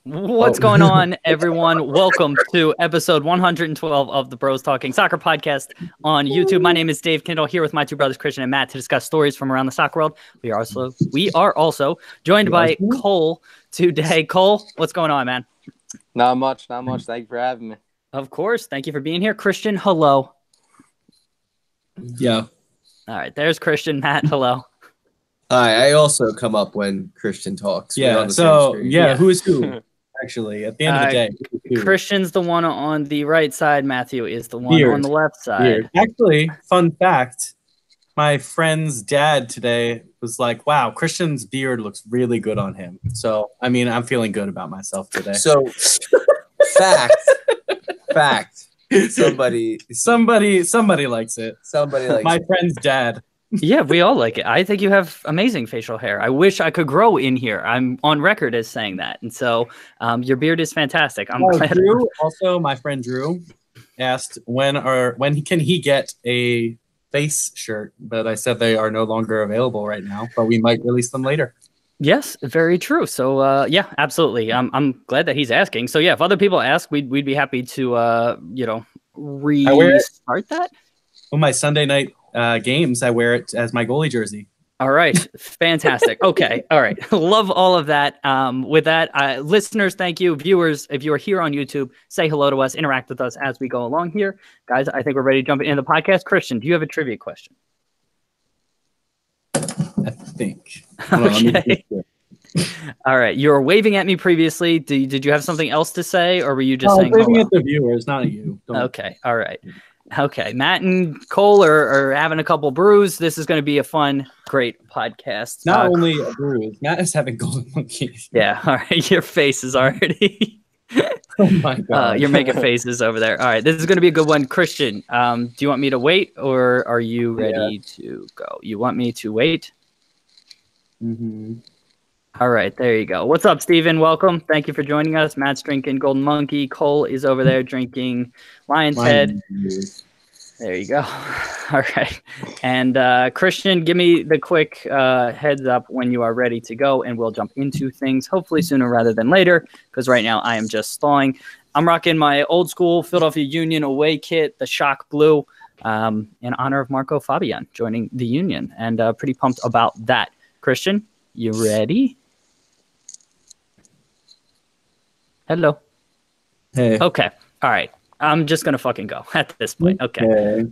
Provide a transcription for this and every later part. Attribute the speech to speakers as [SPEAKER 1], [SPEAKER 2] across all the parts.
[SPEAKER 1] What's going on, everyone? Welcome to episode 112 of the Bros Talking Soccer podcast on YouTube. My name is Dave Kindle, here with my two brothers, Christian and Matt, to discuss stories from around the soccer world. We are also joined by Cole today. Cole, what's going on, man?
[SPEAKER 2] Not much. Thank you for having me.
[SPEAKER 1] Of course. Thank you for being here. Christian, hello.
[SPEAKER 3] Yeah.
[SPEAKER 1] All right. There's Christian. Matt, hello.
[SPEAKER 3] Hi. I also come up when Christian talks.
[SPEAKER 4] Yeah. So, who is who? Actually, at the end of the day,
[SPEAKER 1] Christian's the one on the right side. Matthew is the one on the left side.
[SPEAKER 4] Weird. Actually, fun fact, my friend's dad today was like, wow, Christian's beard looks really good on him. So, I mean, I'm feeling good about myself today.
[SPEAKER 3] So, fact. Somebody
[SPEAKER 4] likes it.
[SPEAKER 3] Somebody likes
[SPEAKER 4] my friend's dad.
[SPEAKER 1] Yeah, we all like it. I think you have amazing facial hair. I wish I could grow in here. I'm on record as saying that. And so your beard is fantastic. I'm glad.
[SPEAKER 4] Drew, also, my friend Drew asked when can he get a face shirt, but I said they are no longer available right now, but we might release them later.
[SPEAKER 1] Yes, very true. So yeah, absolutely. I'm glad that he's asking. So yeah, if other people ask, we'd be happy to restart that.
[SPEAKER 4] On my Sunday night games, I wear it as my goalie jersey.
[SPEAKER 1] All right. Fantastic. Okay. All right. Love all of that. With that, listeners, thank you. Viewers, if you are here on YouTube, say hello to us, interact with us as we go along here. Guys, I think we're ready to jump into the podcast. Christian, do you have a trivia question?
[SPEAKER 4] I think.
[SPEAKER 1] Okay. All right. You were waving at me previously. Did you have something else to say, or were you just saying
[SPEAKER 4] waving
[SPEAKER 1] hello?
[SPEAKER 4] at the viewers, not at you.
[SPEAKER 1] Okay. All right. Okay, Matt and Cole are having a couple brews. This is going to be a fun, great podcast.
[SPEAKER 4] Not only a brew, Matt is having golden monkeys.
[SPEAKER 1] Yeah, all right. Your face is already.
[SPEAKER 4] Oh my god!
[SPEAKER 1] You're making faces over there. All right, this is going to be a good one. Christian, do you want me to wait, or are you ready to go? You want me to wait?
[SPEAKER 4] Mm-hmm.
[SPEAKER 1] All right, there you go. What's up, Steven? Welcome. Thank you for joining us. Matt's drinking Golden Monkey. Cole is over there drinking Lion's Head. There you go. All right. And Christian, give me the quick heads up when you are ready to go, and we'll jump into things hopefully sooner rather than later, because right now I am just stalling. I'm rocking my old school Philadelphia Union away kit, the Shock Blue, in honor of Marco Fabian joining the Union, and pretty pumped about that. Christian, you ready? Hello.
[SPEAKER 4] Hey.
[SPEAKER 1] Okay. All right. I'm just going to fucking go at this point. Okay.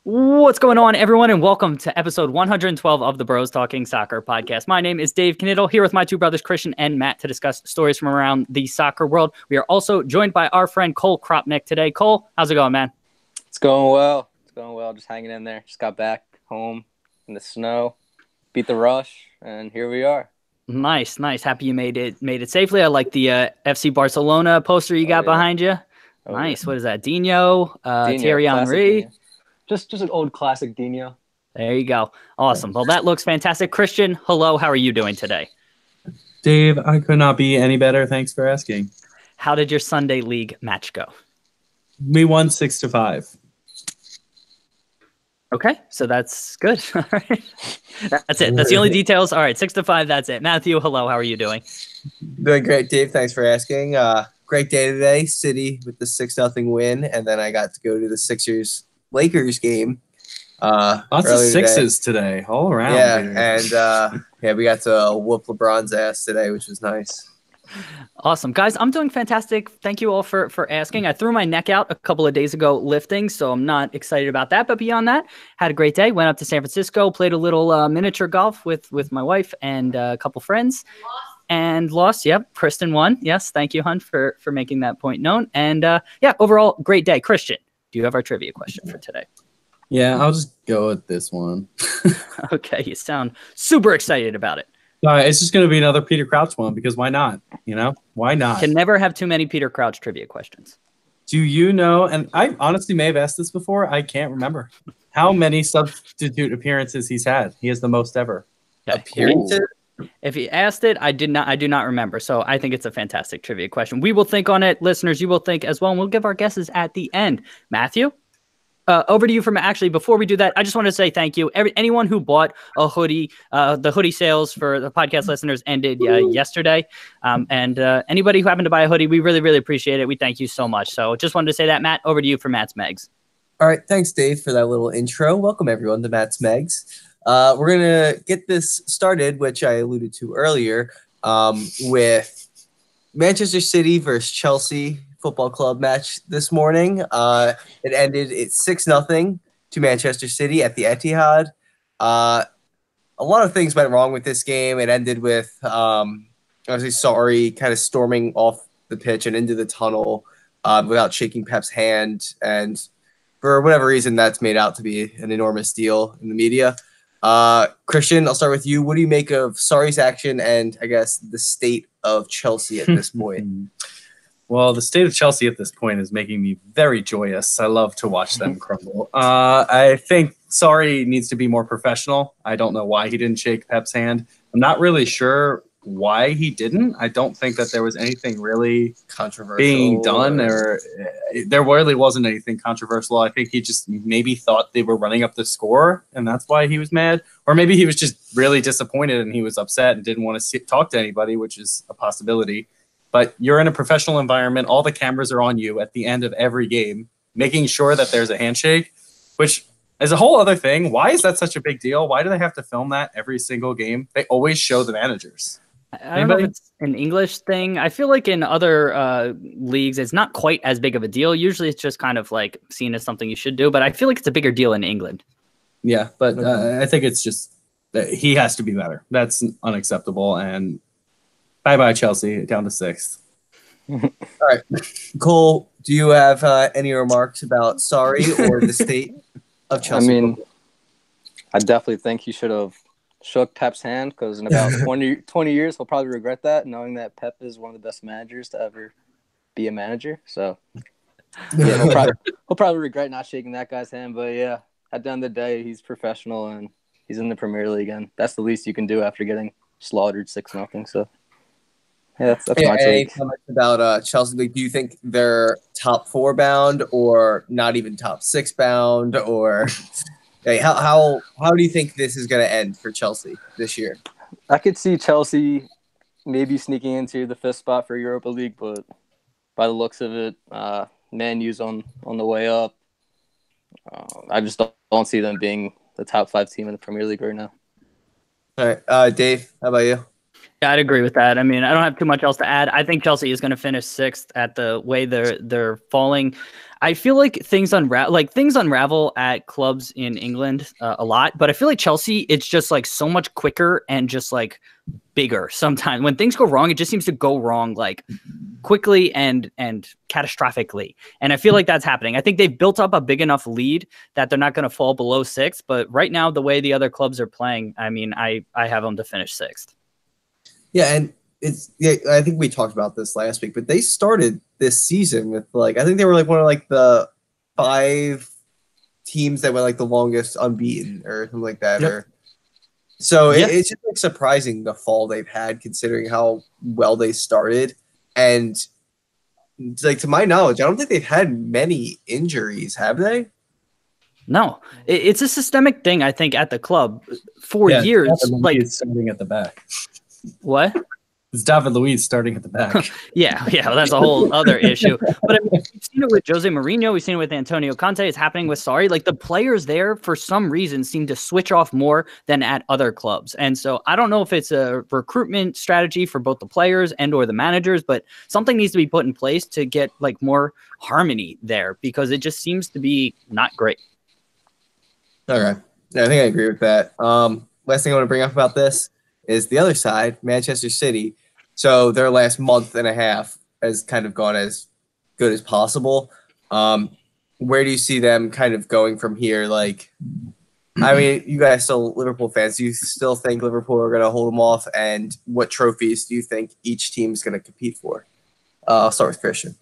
[SPEAKER 1] What's going on, everyone, and welcome to episode 112 of the Bros Talking Soccer podcast. My name is Dave Knittel, here with my two brothers, Christian and Matt, to discuss stories from around the soccer world. We are also joined by our friend Cole Kropnick today. Cole, how's it going, man?
[SPEAKER 2] It's going well. Just hanging in there. Just got back home in the snow, beat the rush, and here we are.
[SPEAKER 1] Nice. Happy you made it safely. I like the FC Barcelona poster you got behind you. Nice. What is that? Dino, Thierry Henry.
[SPEAKER 5] Just an old classic Dino.
[SPEAKER 1] There you go. Awesome. Well, that looks fantastic. Christian, hello. How are you doing today?
[SPEAKER 4] Dave, I could not be any better. Thanks for asking.
[SPEAKER 1] How did your Sunday league match go?
[SPEAKER 4] We won 6-5.
[SPEAKER 1] Okay, so that's good. All right. That's it. That's the only details. All right, 6-5. That's it. Matthew, hello. How are you doing?
[SPEAKER 3] Doing great, Dave. Thanks for asking. Great day today. City with the 6-0 win, and then I got to go to the Sixers-Lakers game.
[SPEAKER 4] Lots of sixes today, all around.
[SPEAKER 3] Yeah, and we got to whoop LeBron's ass today, which was nice.
[SPEAKER 1] Awesome. Guys, I'm doing fantastic. Thank you all for asking. I threw my neck out a couple of days ago lifting, so I'm not excited about that. But beyond that, had a great day. Went up to San Francisco, played a little miniature golf with my wife and a couple friends. And lost. Yep. Kristen won. Yes. Thank you, Hun, for making that point known. And yeah, overall, great day. Christian, do you have our trivia question for today?
[SPEAKER 4] Yeah, I'll just go with this one.
[SPEAKER 1] Okay. You sound super excited about it.
[SPEAKER 4] It's just going to be another Peter Crouch one, because why not? Why not?
[SPEAKER 1] Can never have too many Peter Crouch trivia questions.
[SPEAKER 4] Do you know, and I honestly may have asked this before, I can't remember, how many substitute appearances he's had? He has the most ever.
[SPEAKER 1] Okay.
[SPEAKER 3] Appearances?
[SPEAKER 1] If he asked it, I do not remember. So I think it's a fantastic trivia question. We will think on it. Listeners, you will think as well, and we'll give our guesses at the end. Matthew, over to you from actually, before we do that, I just want to say thank you. Anyone who bought a hoodie, the hoodie sales for the podcast listeners ended yesterday. And anybody who happened to buy a hoodie, we really, really appreciate it. We thank you so much. So just wanted to say that. Matt, over to you for Matt's Megs.
[SPEAKER 3] All right. Thanks, Dave, for that little intro. Welcome, everyone, to Matt's Megs. We're going to get this started, which I alluded to earlier, with Manchester City versus Chelsea Football Club match this morning. It ended at 6-0 to Manchester City at the Etihad. A lot of things went wrong with this game. It ended with, obviously, Sarri kind of storming off the pitch and into the tunnel without shaking Pep's hand. And for whatever reason, that's made out to be an enormous deal in the media. Christian, I'll start with you. What do you make of Sarri's action and, I guess, the state of Chelsea at this point?
[SPEAKER 4] Well, the state of Chelsea at this point is making me very joyous. I love to watch them crumble. I think Sarri needs to be more professional. I don't know why he didn't shake Pep's hand. I'm not really sure why he didn't. I don't think that there was anything really
[SPEAKER 3] Controversial
[SPEAKER 4] being done, or there really wasn't anything controversial. I think he just maybe thought they were running up the score, and that's why he was mad. Or maybe he was just really disappointed and he was upset and didn't want to talk to anybody, which is a possibility. But you're in a professional environment. All the cameras are on you at the end of every game, making sure that there's a handshake, which is a whole other thing. Why is that such a big deal? Why do they have to film that every single game? They always show the managers.
[SPEAKER 1] I don't know if it's an English thing. I feel like in other leagues, it's not quite as big of a deal. Usually it's just kind of like seen as something you should do. But I feel like it's a bigger deal in England.
[SPEAKER 4] Yeah, but I think it's just he has to be better. That's unacceptable. And bye-bye, Chelsea, down to 6th.
[SPEAKER 3] All right. Cole, do you have any remarks about Sarri or the state of Chelsea?
[SPEAKER 2] I mean, I definitely think he should have shook Pep's hand, because in about 20 years, he'll probably regret that, knowing that Pep is one of the best managers to ever be a manager. So, yeah, he'll probably regret not shaking that guy's hand. But, yeah, at the end of the day, he's professional and he's in the Premier League, and that's the least you can do after getting slaughtered 6-0. So, yeah, that's my take.
[SPEAKER 3] Any comments about Chelsea? Like, do you think they're top 4 bound or not even top 6 bound? Or how do you think this is going to end for Chelsea this year?
[SPEAKER 2] I could see Chelsea maybe sneaking into the 5th spot for Europa League, but by the looks of it, Man U's on the way up. I just don't see them being the top 5 team in the Premier League right now.
[SPEAKER 3] All right, Dave, how about you?
[SPEAKER 1] Yeah, I'd agree with that. I mean, I don't have too much else to add. I think Chelsea is going to finish 6th at the way they're falling. I feel like things unravel at clubs in England a lot, but I feel like Chelsea, it's just like so much quicker and just like bigger. Sometimes when things go wrong, it just seems to go wrong like quickly and catastrophically. And I feel like that's happening. I think they've built up a big enough lead that they're not going to fall below 6th. But right now, the way the other clubs are playing, I mean, I have them to finish 6th.
[SPEAKER 3] Yeah, and I think we talked about this last week, but they started this season with I think they were like one of like the 5 teams that went like the longest unbeaten or something like that.
[SPEAKER 4] Yep.
[SPEAKER 3] It's just like surprising the fall they've had considering how well they started. And like to my knowledge, I don't think they've had many injuries, have they?
[SPEAKER 1] No, it's a systemic thing, I think, at the club for years.
[SPEAKER 4] Like starting at the back.
[SPEAKER 1] What?
[SPEAKER 4] It's David Luiz starting at the back.
[SPEAKER 1] Yeah, well, that's a whole other issue. But I mean, we've seen it with Jose Mourinho. We've seen it with Antonio Conte. It's happening with Sarri. Like the players there, for some reason, seem to switch off more than at other clubs. And so I don't know if it's a recruitment strategy for both the players and or the managers, but something needs to be put in place to get like more harmony there because it just seems to be not great.
[SPEAKER 3] Okay. Yeah, I think I agree with that. Last thing I want to bring up about this is the other side, Manchester City. So their last month and a half has kind of gone as good as possible. Where do you see them kind of going from here? Like, I mean, you guys still Liverpool fans. Do you still think Liverpool are going to hold them off? And what trophies do you think each team is going to compete for? I'll start with Christian.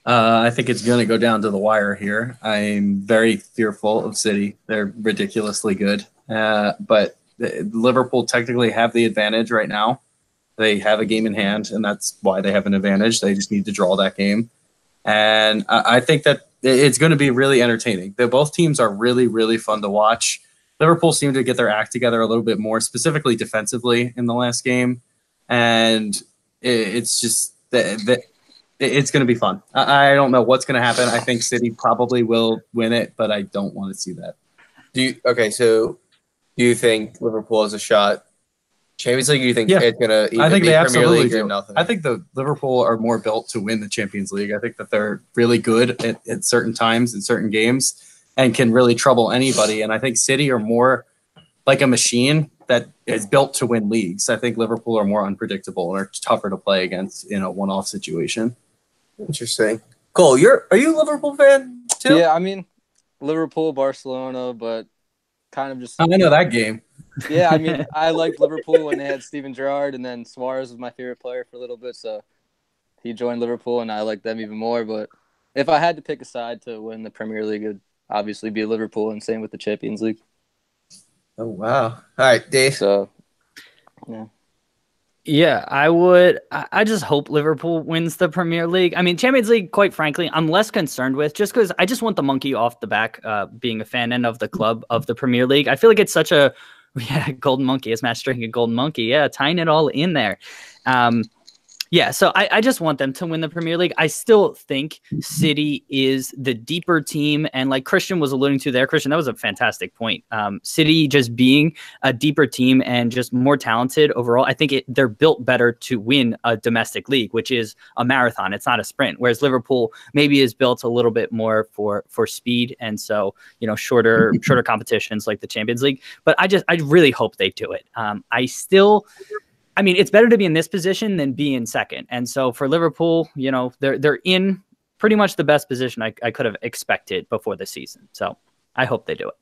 [SPEAKER 4] I think it's going to go down to the wire here. I'm very fearful of City. They're ridiculously good. But Liverpool technically have the advantage right now. They have a game in hand, and that's why they have an advantage. They just need to draw that game. And I think that it's going to be really entertaining. Both teams are really, really fun to watch. Liverpool seemed to get their act together a little bit more, specifically defensively in the last game. And it's just it's going to be fun. I don't know what's going to happen. I think City probably will win it, but I don't want to see that.
[SPEAKER 3] So do you think Liverpool has a shot? Champions League, you think it's going to
[SPEAKER 4] I think they absolutely
[SPEAKER 3] League
[SPEAKER 4] do.
[SPEAKER 3] or nothing?
[SPEAKER 4] I think the Liverpool are more built to win the Champions League. I think that they're really good at certain times in certain games and can really trouble anybody. And I think City are more like a machine that is built to win leagues. I think Liverpool are more unpredictable and are tougher to play against in a one-off situation.
[SPEAKER 3] Interesting. Cole, are you a Liverpool fan too?
[SPEAKER 2] Yeah, I mean, Liverpool, Barcelona, but kind of just.
[SPEAKER 4] I know that game.
[SPEAKER 2] Yeah, I mean, I liked Liverpool when they had Steven Gerrard, and then Suarez was my favorite player for a little bit, so he joined Liverpool, and I liked them even more. But if I had to pick a side to win the Premier League, it would obviously be Liverpool, and same with the Champions League.
[SPEAKER 3] Oh, wow. All right, Dave.
[SPEAKER 2] So, yeah.
[SPEAKER 1] Yeah, I would. I just hope Liverpool wins the Premier League. I mean, Champions League, quite frankly, I'm less concerned with just because I just want the monkey off the back, being a fan and of the club of the Premier League. I feel like it's such a golden monkey. It's match drinking golden monkey. Yeah, tying it all in there. Yeah, so I just want them to win the Premier League. I still think City is the deeper team. And like Christian was alluding to there, Christian, that was a fantastic point. City just being a deeper team and just more talented overall, I think they're built better to win a domestic league, which is a marathon. It's not a sprint. Whereas Liverpool maybe is built a little bit more for speed. And so, shorter competitions like the Champions League. But I really hope they do it. I mean, it's better to be in this position than be in second. And so for Liverpool, they're in pretty much the best position I could have expected before the season. So I hope they do it.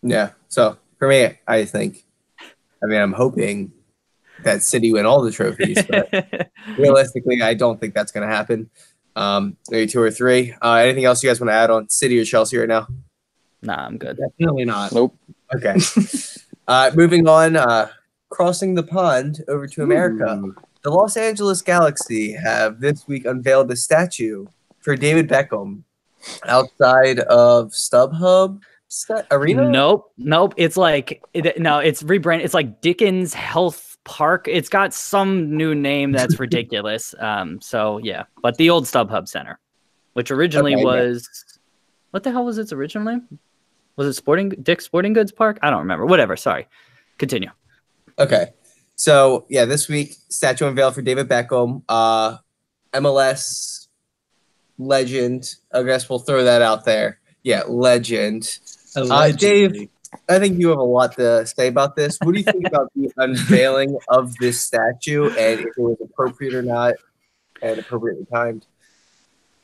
[SPEAKER 3] Yeah. So for me, I'm hoping that City win all the trophies, but realistically, I don't think that's going to happen. Maybe 2 or 3. Anything else you guys want to add on City or Chelsea right now?
[SPEAKER 1] Nah, I'm good.
[SPEAKER 4] Definitely not.
[SPEAKER 2] Nope.
[SPEAKER 3] Okay. Moving on. Crossing the pond over to America, the Los Angeles Galaxy have this week unveiled a statue for David Beckham outside of StubHub Arena.
[SPEAKER 1] Nope. It's like it's rebranded. It's like Dickens Health Park. It's got some new name that's ridiculous. So yeah, but the old StubHub Center, which originally was what the hell was its original name? Was it Dick's Sporting Goods Park? I don't remember. Whatever. Sorry. Continue.
[SPEAKER 3] Okay. So, yeah, this week, statue unveiled for David Beckham, MLS legend. I guess we'll throw that out there. Yeah, legend. Dave, I think you have a lot to say about this. What do you think about the unveiling of this statue and if it was appropriate or not and appropriately timed?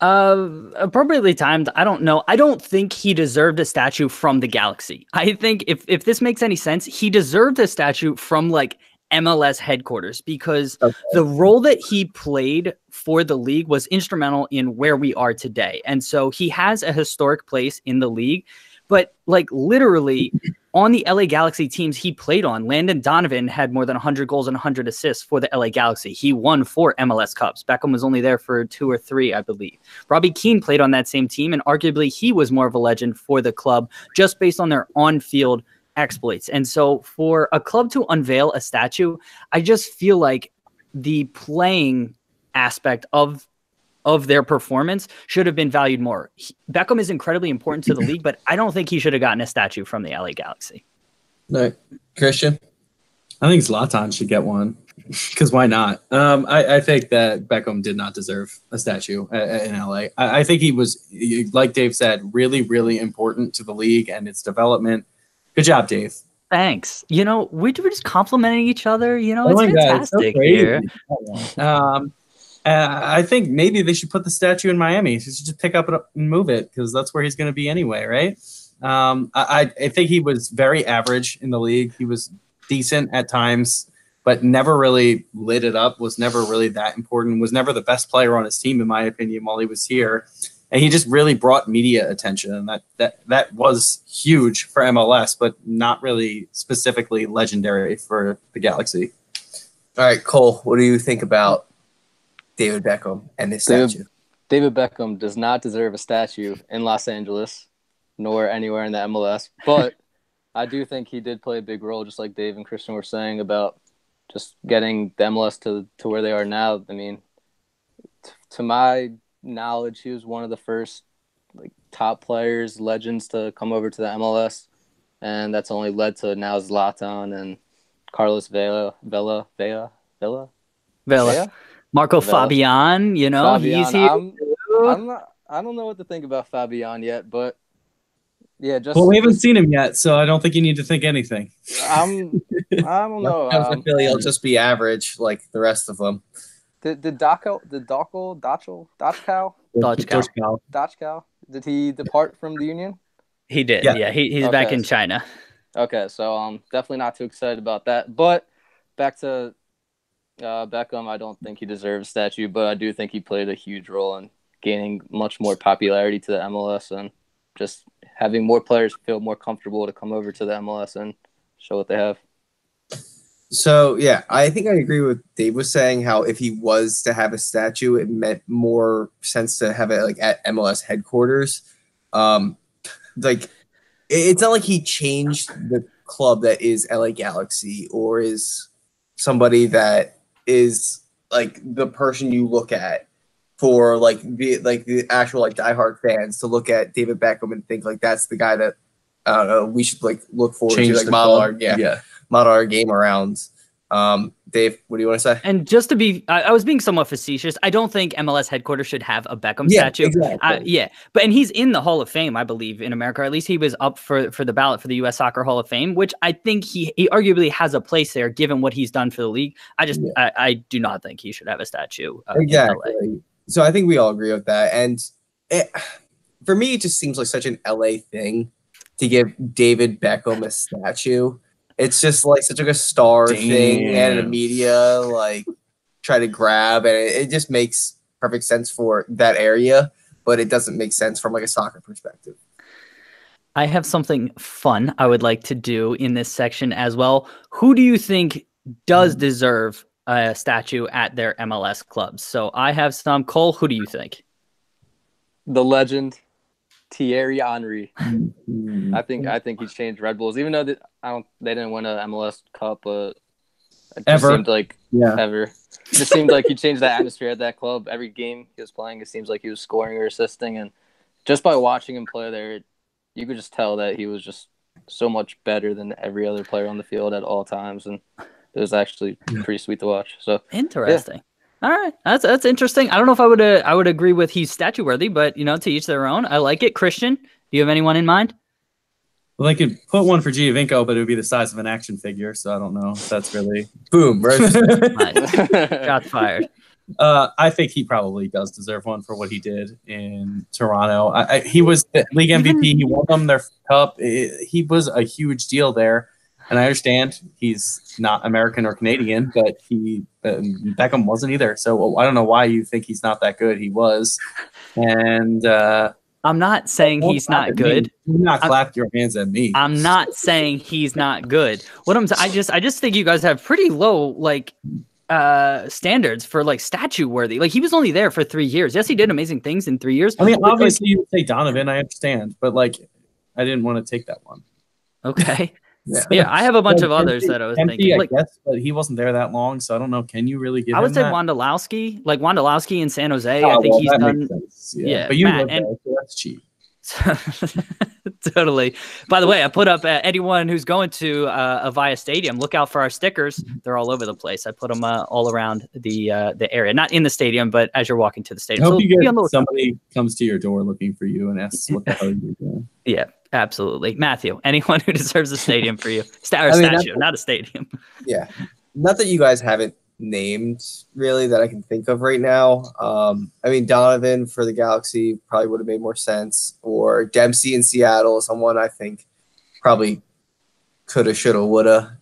[SPEAKER 1] Appropriately timed, I don't know. I don't think he deserved a statue from the Galaxy. I think if this makes any sense, he deserved a statue from like MLS headquarters because the role that he played for the league was instrumental in where we are today. And so he has a historic place in the league, but like literally on the LA Galaxy teams he played on, Landon Donovan had more than 100 goals and 100 assists for the LA Galaxy. He won 4 MLS Cups. Beckham was only there for 2 or 3, I believe. Robbie Keane played on that same team, and arguably he was more of a legend for the club just based on their on-field exploits. And so for a club to unveil a statue, I just feel like the playing aspect of their performance should have been valued more. Beckham is incredibly important to the league, but I don't think he should have gotten a statue from the LA Galaxy.
[SPEAKER 3] No, Christian?
[SPEAKER 4] I think Zlatan should get one because why not? I think that Beckham did not deserve a statue in LA. I think he was, like Dave said, really, really important to the league and its development. Good job, Dave.
[SPEAKER 1] Thanks. We're just complimenting each other. It's fantastic
[SPEAKER 4] God, it's so here. I think maybe they should put the statue in Miami. They should just pick up and move it because that's where he's going to be anyway, right? I think he was very average in the league. He was decent at times, but never really lit it up, was never really that important, was never the best player on his team, in my opinion, while he was here. And he just really brought media attention, and that was huge for MLS, but not really specifically legendary for the Galaxy. All
[SPEAKER 3] right, Cole, what do you think about David Beckham and his statue?
[SPEAKER 2] David Beckham does not deserve a statue in Los Angeles, nor anywhere in the MLS. But I do think he did play a big role, just like Dave and Christian were saying about just getting the MLS to where they are now. I mean, to my knowledge, he was one of the first top players, legends to come over to the MLS, and that's only led to now Zlatan and Carlos Vela.
[SPEAKER 1] Marco Fabian, he's here.
[SPEAKER 2] I don't know what to think about Fabian yet, but yeah,
[SPEAKER 4] we haven't seen him yet, so I don't think you need to think anything.
[SPEAKER 2] I don't know.
[SPEAKER 3] I feel he'll just be average like the rest of them.
[SPEAKER 2] Did Dachau, did he depart from the Union?
[SPEAKER 1] He did. Yeah, he's back in China.
[SPEAKER 2] Okay, so definitely not too excited about that. But back to Beckham, I don't think he deserves a statue, but I do think he played a huge role in gaining much more popularity to the MLS and just having more players feel more comfortable to come over to the MLS and show what they have.
[SPEAKER 3] So, yeah, I think I agree with Dave was saying how if he was to have a statue, it meant more sense to have it at MLS headquarters. It's not like he changed the club that is LA Galaxy or is somebody that is the person you look at for the actual diehard fans to look at David Beckham and think that's the guy that we should look forward to model our game around. Dave, what do you want to say?
[SPEAKER 1] And just to be, I was being somewhat facetious. I don't think MLS headquarters should have a Beckham statue.
[SPEAKER 3] Exactly.
[SPEAKER 1] But he's in the Hall of Fame, I believe, in America. Or at least he was up for the ballot for the U.S. Soccer Hall of Fame, which I think he arguably has a place there, given what he's done for the league. I do not think he should have a statue.
[SPEAKER 3] Exactly. In LA. So I think we all agree with that. And for me, it just seems like such an LA thing to give David Beckham a statue. It's just such a star thing, and the media try to grab, and it just makes perfect sense for that area, but it doesn't make sense from a soccer perspective.
[SPEAKER 1] I have something fun I would like to do in this section as well. Who do you think does deserve a statue at their MLS clubs? So I have some. Cole, who do you think?
[SPEAKER 2] The legend, Thierry Henry. I think he's changed Red Bulls, even though they didn't win an MLS Cup, but it just seemed ever. It just seemed like he changed the atmosphere at that club. Every game he was playing, it seems like he was scoring or assisting, and just by watching him play there, you could just tell that he was just so much better than every other player on the field at all times, and it was actually pretty sweet to watch. So
[SPEAKER 1] interesting. Yeah. All right, that's interesting. I don't know if I would agree with he's statue worthy, but to each their own. I like it. Christian, do you have anyone in mind?
[SPEAKER 4] Well, I could put one for Giovinco, but it would be the size of an action figure, so I don't know if that's really
[SPEAKER 3] boom. Right?
[SPEAKER 1] Nice. Shots fired.
[SPEAKER 4] I think he probably does deserve one for what he did in Toronto. He was the league MVP. He won them their cup. He was a huge deal there. And I understand he's not American or Canadian, but Beckham wasn't either. So I don't know why you think he's not that good. He was. And
[SPEAKER 1] I'm not saying he's not good.
[SPEAKER 4] Do not clap your hands at me.
[SPEAKER 1] I'm not saying he's not good. I just think you guys have pretty low standards for statue worthy. He was only there for 3 years. Yes, he did amazing things in 3 years.
[SPEAKER 4] I mean, obviously you would say Donovan, I understand, but I didn't want to take that one.
[SPEAKER 1] Okay. Yeah, I have a bunch of others that I was thinking.
[SPEAKER 4] I guess, but he wasn't there that long, so I don't know. Can you really give him
[SPEAKER 1] I would say
[SPEAKER 4] that?
[SPEAKER 1] Wondolowski in San Jose. I think he's done.
[SPEAKER 4] Yeah, but you live there, so that's cheap.
[SPEAKER 1] Totally. By the way, I put up anyone who's going to Avaya Stadium, look out for our stickers. They're all over the place. I put them all around the area, not in the stadium, but as you're walking to the stadium.
[SPEAKER 4] I hope somebody comes to your door looking for you and asks what the hell you're doing.
[SPEAKER 1] Yeah, absolutely. Matthew, anyone who deserves a stadium for you. Statue, not a stadium.
[SPEAKER 3] Yeah. Not that you guys haven't named really that I can think of right now. Donovan for the Galaxy probably would have made more sense, or Dempsey in Seattle, someone I think probably coulda, shoulda, woulda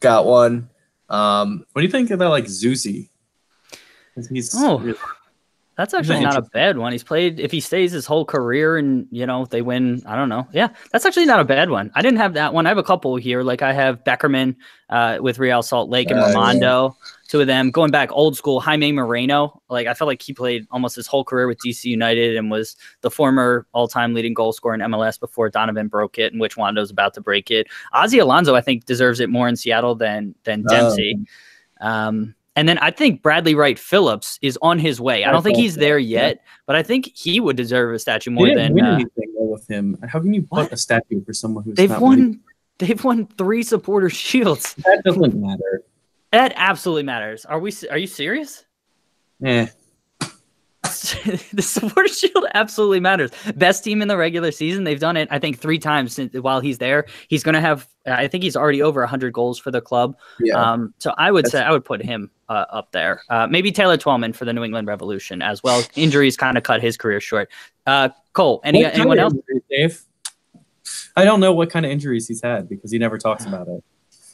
[SPEAKER 3] got one.
[SPEAKER 4] What do you think about Zusi?
[SPEAKER 1] That's actually not a bad one. He's played, if he stays his whole career and, they win, I don't know. Yeah, that's actually not a bad one. I didn't have that one. I have a couple here. Like I have Beckerman with Real Salt Lake and Raimondo, two of them. Going back old school, Jaime Moreno. Like I felt like he played almost his whole career with DC United and was the former all-time leading goal scorer in MLS before Donovan broke it and which Wando's about to break it. Ozzy Alonso, I think, deserves it more in Seattle than Dempsey. And then I think Bradley Wright Phillips is on his way. I don't think he's there yet, but I think he would deserve a statue more than
[SPEAKER 4] win anything with him. How can you put a statue for someone who's
[SPEAKER 1] They've won 3 supporter shields.
[SPEAKER 4] That doesn't matter.
[SPEAKER 1] That absolutely matters. Are you serious?
[SPEAKER 4] Yeah.
[SPEAKER 1] The supporter shield absolutely matters. Best team in the regular season. They've done it, I think, 3 times while he's there. He's going to have, I think he's already over 100 goals for the club. Yeah. So I would say I would put him up there. Maybe Taylor Twellman for the New England Revolution as well. Injuries kind of cut his career short. Cole, anyone else?
[SPEAKER 4] Dave? I don't know what kind of injuries he's had because he never talks about it.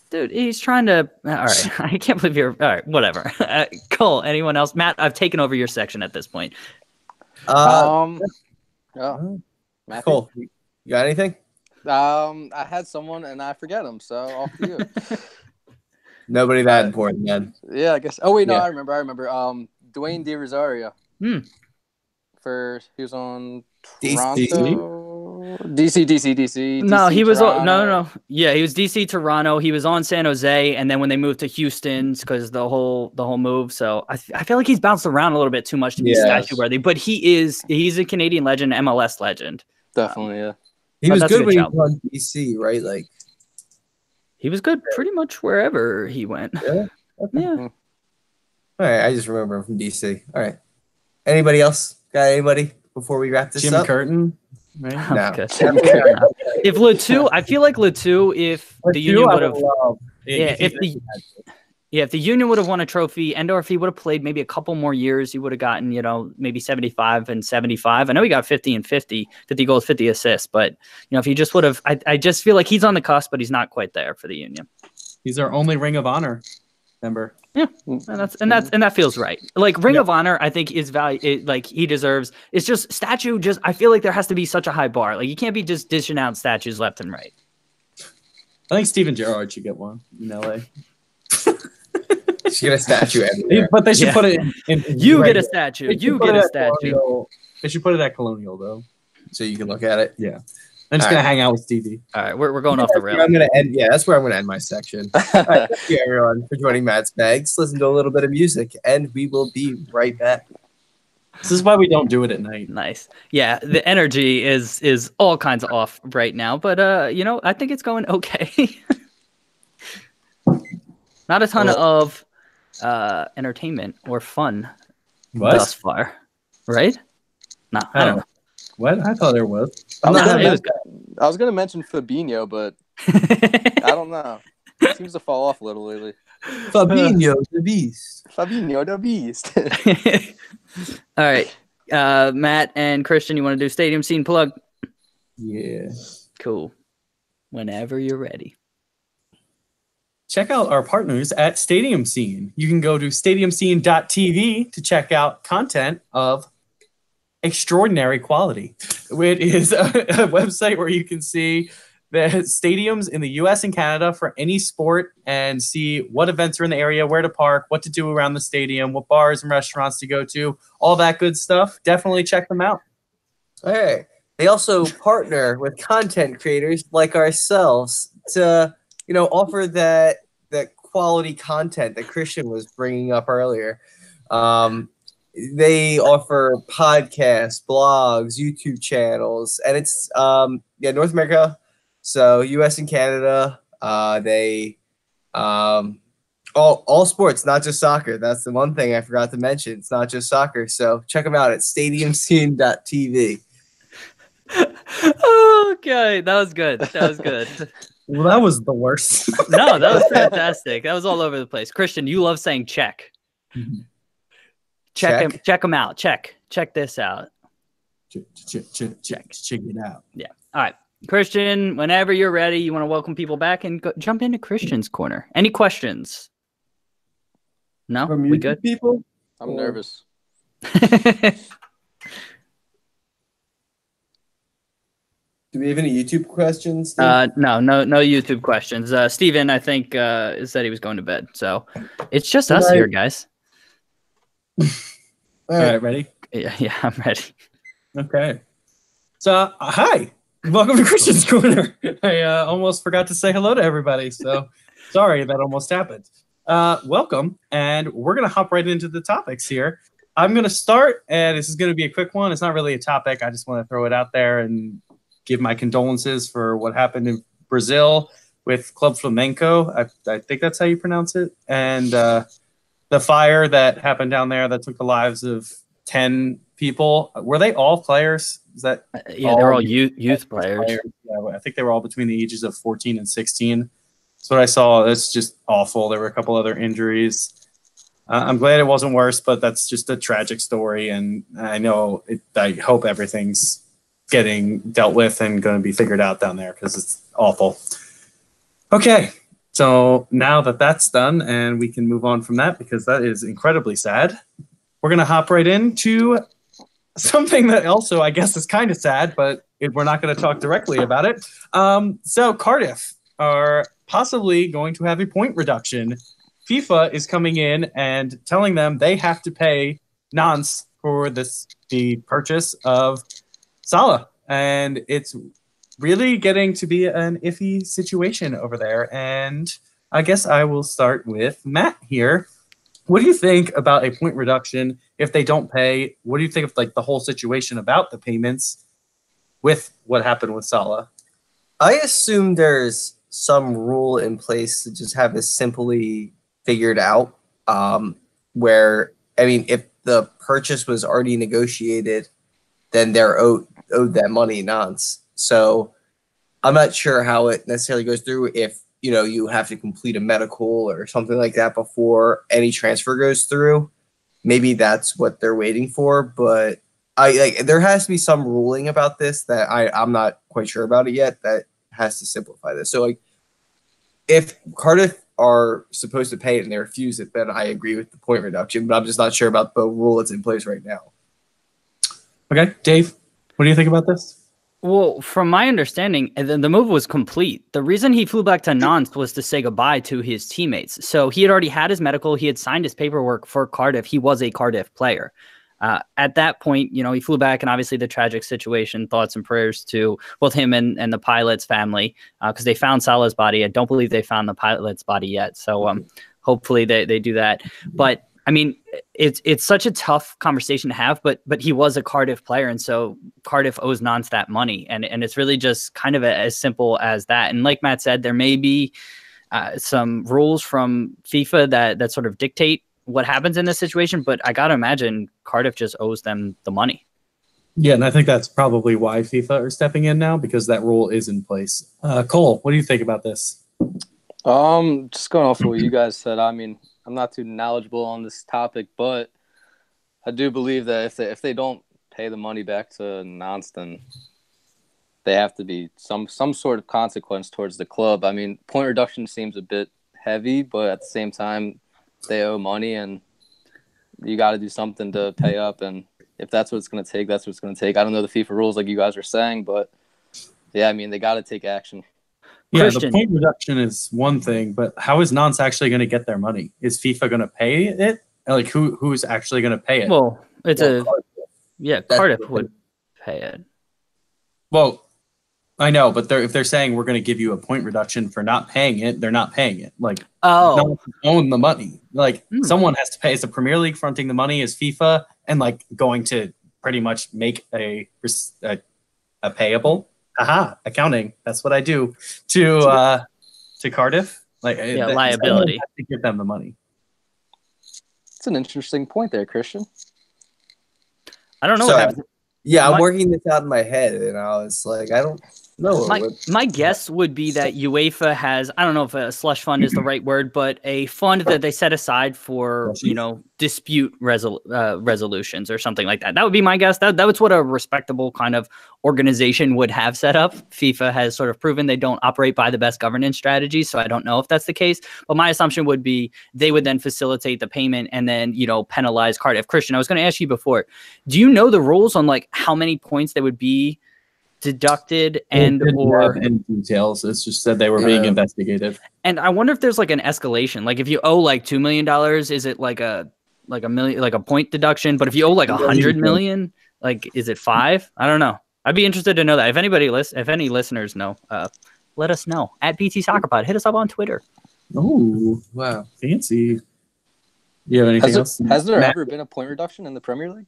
[SPEAKER 1] Dude, he's trying to. All right, I can't believe you're. All right, whatever. Cole, anyone else? Matt, I've taken over your section at this point.
[SPEAKER 2] Matthew?
[SPEAKER 3] Cole, you got anything?
[SPEAKER 2] I had someone and I forget him, so off to you.
[SPEAKER 3] Nobody that important, then.
[SPEAKER 2] Yeah, I guess. Oh wait, no, I remember. Dwayne De Rosario. He was on Toronto. DC.
[SPEAKER 1] No, he was
[SPEAKER 2] Toronto.
[SPEAKER 1] no. Yeah, he was DC Toronto. He was on San Jose, and then when they moved to Houston's because the whole move. So I feel like he's bounced around a little bit too much to be statue worthy. But he's a Canadian legend, MLS legend.
[SPEAKER 2] Definitely, yeah.
[SPEAKER 3] He was good when he was on DC, right? Like
[SPEAKER 1] he was good pretty much wherever he went.
[SPEAKER 3] Yeah. Okay.
[SPEAKER 1] Yeah.
[SPEAKER 3] All right, I just remember him from DC. All right. Anybody else? Got anybody before we wrap this
[SPEAKER 4] Jim
[SPEAKER 3] up?
[SPEAKER 4] Curtin.
[SPEAKER 3] Right?
[SPEAKER 1] No. If Letou, I feel like Letou, if the Union would have, if the Union would have won a trophy, and or if he would have played maybe a couple more years, he would have gotten, maybe 75 and 75. I know he got 50 and 50 goals, 50 assists, but if he just would have, I just feel like he's on the cusp, but he's not quite there for the Union.
[SPEAKER 4] He's our only Ring of Honor member.
[SPEAKER 1] Yeah, and that feels right. Like Ring of Honor, I think is value. Like he deserves. It's just statue. Just I feel like there has to be such a high bar. Like you can't be just dishing out statues left and right.
[SPEAKER 4] I think Steven Gerrard should get one in LA.
[SPEAKER 3] Should get a statue everywhere.
[SPEAKER 4] But they should put it in
[SPEAKER 1] you get a statue. You get a statue.
[SPEAKER 4] They should put it at Colonial though,
[SPEAKER 3] so you can look at it.
[SPEAKER 4] Yeah. I'm just going to hang out with Stevie.
[SPEAKER 1] All right, we're going off the rail.
[SPEAKER 3] I'm going to end. Yeah, that's where I'm going to end my section. Thank you, everyone, for joining Matt's Megs. Listen to a little bit of music, and we will be right back.
[SPEAKER 4] This is why we don't do it at night.
[SPEAKER 1] Nice. Yeah, the energy is all kinds of off right now, but I think it's going okay. Not a ton of entertainment or fun thus far, right? No, I don't know.
[SPEAKER 4] What? I thought there was.
[SPEAKER 2] I was going to mention Fabinho, but I don't know. It seems to fall off a little lately.
[SPEAKER 3] Fabinho the Beast.
[SPEAKER 2] Fabinho the Beast.
[SPEAKER 1] All right. Matt and Christian, you want to do Stadium Scene plug?
[SPEAKER 3] Yeah.
[SPEAKER 1] Cool. Whenever you're ready.
[SPEAKER 4] Check out our partners at Stadium Scene. You can go to stadiumscene.tv to check out content of extraordinary quality. It is a website where you can see the stadiums in the US and Canada for any sport and see what events are in the area, where to park, what to do around the stadium, what bars and restaurants to go to, all that good stuff. Definitely check them out.
[SPEAKER 3] All right. They also partner with content creators like ourselves to, offer that quality content that Christian was bringing up earlier. They offer podcasts, blogs, YouTube channels, and it's North America, so US and Canada. They all sports, not just soccer. That's the one thing I forgot to mention. It's not just soccer. So check them out at stadiumscene.tv.
[SPEAKER 1] Okay, that was good.
[SPEAKER 4] Well, that was the worst.
[SPEAKER 1] No, that was fantastic. That was all over the place. Christian, you love saying check.
[SPEAKER 4] Mm-hmm.
[SPEAKER 1] Check them out. Check this out.
[SPEAKER 4] Check it out.
[SPEAKER 1] Yeah. All right. Christian, whenever you're ready, you want to welcome people back and jump into Christian's corner. Any questions? No? We good?
[SPEAKER 3] People?
[SPEAKER 2] I'm nervous.
[SPEAKER 3] Do we have any YouTube questions?
[SPEAKER 1] No YouTube questions. Steven, I think, said he was going to bed. So it's just us here, guys.
[SPEAKER 3] All
[SPEAKER 4] right, ready?
[SPEAKER 1] Yeah, I'm ready.
[SPEAKER 4] Okay. So, hi. Welcome to Christian's Corner. I almost forgot to say hello to everybody, so sorry that almost happened. Welcome, and we're going to hop right into the topics here. I'm going to start, and this is going to be a quick one. It's not really a topic. I just want to throw it out there and give my condolences for what happened in Brazil with Club Flamengo. I think that's how you pronounce it. And the fire that happened down there that took the lives of 10 people. Were they all players? Is that
[SPEAKER 1] yeah, they're all youth players.
[SPEAKER 4] Yeah, I think they were all between the ages of 14 and 16. That's what I saw. That's just awful. There were a couple other injuries. I'm glad it wasn't worse, but that's just a tragic story. And I know I hope everything's getting dealt with and going to be figured out down there because it's awful. Okay. So now that that's done and we can move on from that because that is incredibly sad, we're going to hop right into something that also I guess is kind of sad, but we're not going to talk directly about it. So Cardiff are possibly going to have a point reduction. FIFA is coming in and telling them they have to pay Nantes for the purchase of Sala. And it's really getting to be an iffy situation over there. And I guess I will start with Matt here. What do you think about a point reduction if they don't pay? What do you think of like the whole situation about the payments with what happened with Sala?
[SPEAKER 3] I assume there's some rule in place to just have this simply figured out, where, I mean, if the purchase was already negotiated, then they're owed that money nonce. So I'm not sure how it necessarily goes through if, you have to complete a medical or something like that before any transfer goes through. Maybe that's what they're waiting for, but there has to be some ruling about this that I'm not quite sure about it yet that has to simplify this. So if Cardiff are supposed to pay it and they refuse it, then I agree with the point reduction, but I'm just not sure about the rule that's in place right now.
[SPEAKER 4] Okay, Dave, what do you think about this?
[SPEAKER 1] Well, from my understanding, the move was complete. The reason he flew back to Nantes was to say goodbye to his teammates. So he had already had his medical. He had signed his paperwork for Cardiff. He was a Cardiff player. At that point, he flew back, and obviously the tragic situation, thoughts and prayers to both him and the pilot's family, because they found Sala's body. I don't believe they found the pilot's body yet. So hopefully they do that. But I mean, it's such a tough conversation to have, but he was a Cardiff player, and so Cardiff owes Nantes that money, and it's really just kind of as simple as that. And like Matt said, there may be some rules from FIFA that sort of dictate what happens in this situation, but I gotta imagine Cardiff just owes them the money.
[SPEAKER 4] Yeah, and I think that's probably why FIFA are stepping in now, because that rule is in place. Cole, what do you think about this?
[SPEAKER 2] Just going off of what you guys said, I mean, I'm not too knowledgeable on this topic, but I do believe that if they don't pay the money back to Nantes, then they have to be some sort of consequence towards the club. I mean, point reduction seems a bit heavy, but at the same time, they owe money, and you got to do something to pay up. And if that's what it's going to take, that's what it's going to take. I don't know the FIFA rules like you guys are saying, but yeah, I mean, they got to take action.
[SPEAKER 4] Yeah,
[SPEAKER 1] Christian.
[SPEAKER 4] The point reduction is one thing, but how is Nantes actually going to get their money? Is FIFA going to pay it? Like, who's actually going to pay it?
[SPEAKER 1] Well, Cardiff. Cardiff
[SPEAKER 3] That's
[SPEAKER 1] would pay it.
[SPEAKER 4] Well, I know, but if they're saying we're going to give you a point reduction for not paying it, they're not paying it. Like, no one can own the money. Like, someone has to pay. Is the Premier League fronting the money? Is FIFA and like going to pretty much make a payable? Aha, accounting. That's what I do to Cardiff. Like,
[SPEAKER 1] liability.
[SPEAKER 4] Have to give them the money.
[SPEAKER 2] It's an interesting point there, Christian.
[SPEAKER 1] I don't know
[SPEAKER 3] So,
[SPEAKER 1] what happens.
[SPEAKER 3] yeah, I'm working this out in my head, and I was like, I don't
[SPEAKER 4] No,
[SPEAKER 1] My guess would be that UEFA has, I don't know if a slush fund is the right word, but a fund that they set aside for, dispute resolutions or something like that. That would be my guess. That's what a respectable kind of organization would have set up. FIFA has sort of proven they don't operate by the best governance strategies, so I don't know if that's the case. But my assumption would be they would then facilitate the payment and then, penalize Cardiff. Christian, I was going to ask you before, do you know the rules on like how many points they would be deducted and or
[SPEAKER 4] any details? It's just said they were being investigated.
[SPEAKER 1] And I wonder if there's like an escalation. Like if you owe like $2 million, is it like a million, like a point deduction? But if you owe like 100 million, like is it 5? I don't know. I'd be interested to know that. If any listeners know, let us know at BT Soccer Pod. Hit us up on Twitter.
[SPEAKER 4] Oh wow, fancy. You have anything else?
[SPEAKER 2] Has there ever been a point reduction in the Premier League?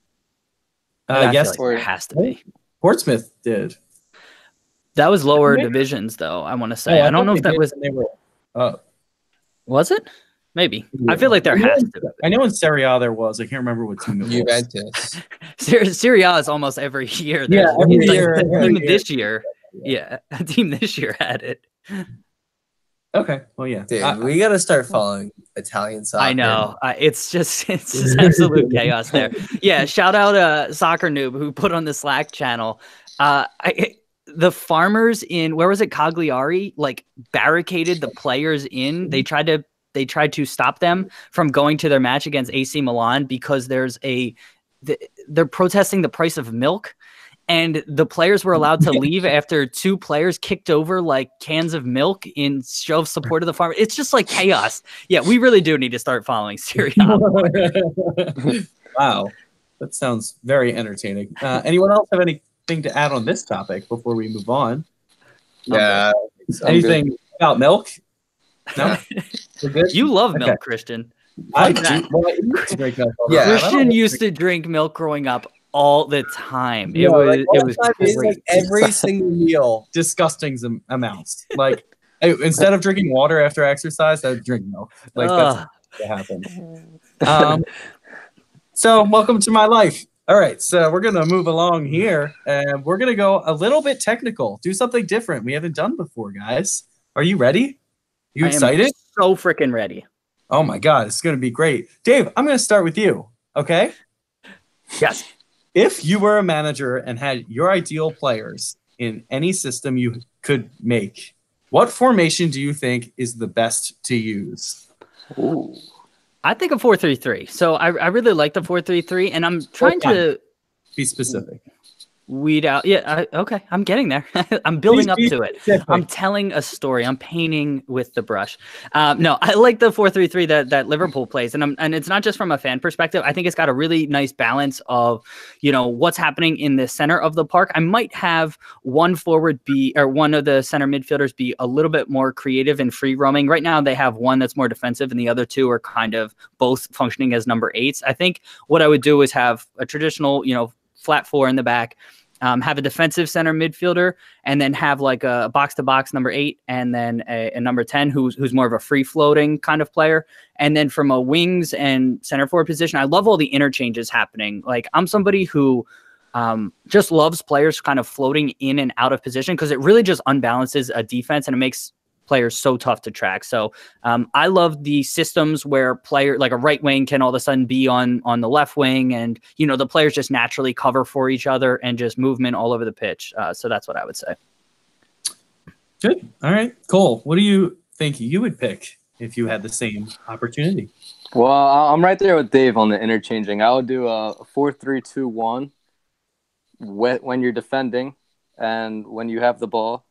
[SPEAKER 1] Yes, like there has to be.
[SPEAKER 4] Portsmouth did.
[SPEAKER 1] That was lower divisions, though. I want to say. I don't know if that was. Was it? Maybe. Yeah. I feel like there has to be.
[SPEAKER 4] I know in Serie A there was. I can't remember what team it was.
[SPEAKER 3] Juventus.
[SPEAKER 1] Serie A is almost every year.
[SPEAKER 4] Yeah, every year.
[SPEAKER 1] This year. Yeah, a team this year had it.
[SPEAKER 4] Okay. Well, yeah.
[SPEAKER 3] Dude, we got to start following Italian soccer.
[SPEAKER 1] I know. It's just absolute chaos there. Yeah. Shout out Soccer Noob who put on the Slack channel. The farmers in, where was it, Cagliari, like barricaded the players in. They tried to stop them from going to their match against AC Milan because they're protesting the price of milk. And the players were allowed to leave after 2 players kicked over like cans of milk in show of support of the farmer. It's just like chaos. Yeah, we really do need to start following Serie A.
[SPEAKER 4] Wow. That sounds very entertaining. Anyone else have anything to add on this topic before we move on?
[SPEAKER 3] Yeah.
[SPEAKER 4] Anything about milk? No?
[SPEAKER 1] You love milk, Christian.
[SPEAKER 4] I do.
[SPEAKER 1] Christian used to drink milk growing up all the time. It was
[SPEAKER 3] like every single meal.
[SPEAKER 4] Disgusting amounts. Like instead of drinking water after exercise, I would drink milk. Like that's what happened. So welcome to my life. All right, so we're gonna move along here, and we're gonna go a little bit technical. Do something different we haven't done before, guys. Are you ready? You excited?
[SPEAKER 1] So freaking ready.
[SPEAKER 4] Oh my god, it's gonna be great. Dave, I'm gonna start with you. Okay?
[SPEAKER 1] Yes.
[SPEAKER 4] If you were a manager and had your ideal players in any system you could make, what formation do you think is the best to use?
[SPEAKER 1] Ooh. I think a 4-3-3. So I really like the 4-3-3, and I'm trying to
[SPEAKER 4] be specific.
[SPEAKER 1] Weed out. Yeah. Okay. I'm getting there. I'm building up to it. I'm telling a story. I'm painting with the brush. No, I like the 4-3-3 that Liverpool plays. And it's not just from a fan perspective. I think it's got a really nice balance of, what's happening in the center of the park. I might have one forward one of the center midfielders be a little bit more creative and free roaming. Right now they have one that's more defensive and the other 2 are kind of both functioning as number 8s. I think what I would do is have a traditional, flat 4 in the back, have a defensive center midfielder, and then have like a box-to-box number 8, and then a number 10 who's more of a free-floating kind of player. And then from a wings and center forward position, I love all the interchanges happening. Like I'm somebody who just loves players kind of floating in and out of position because it really just unbalances a defense and it makes players so tough to track. So I love the systems where player like a right wing can all of a sudden be on the left wing, and the players just naturally cover for each other and just movement all over the pitch. So that's what I would say.
[SPEAKER 4] Good. All right. Cole, what do you think you would pick if you had the same opportunity?
[SPEAKER 2] Well, I'm right there with Dave on the interchanging. I would do a 4-3-2-1 when you're defending, and when you have the ball,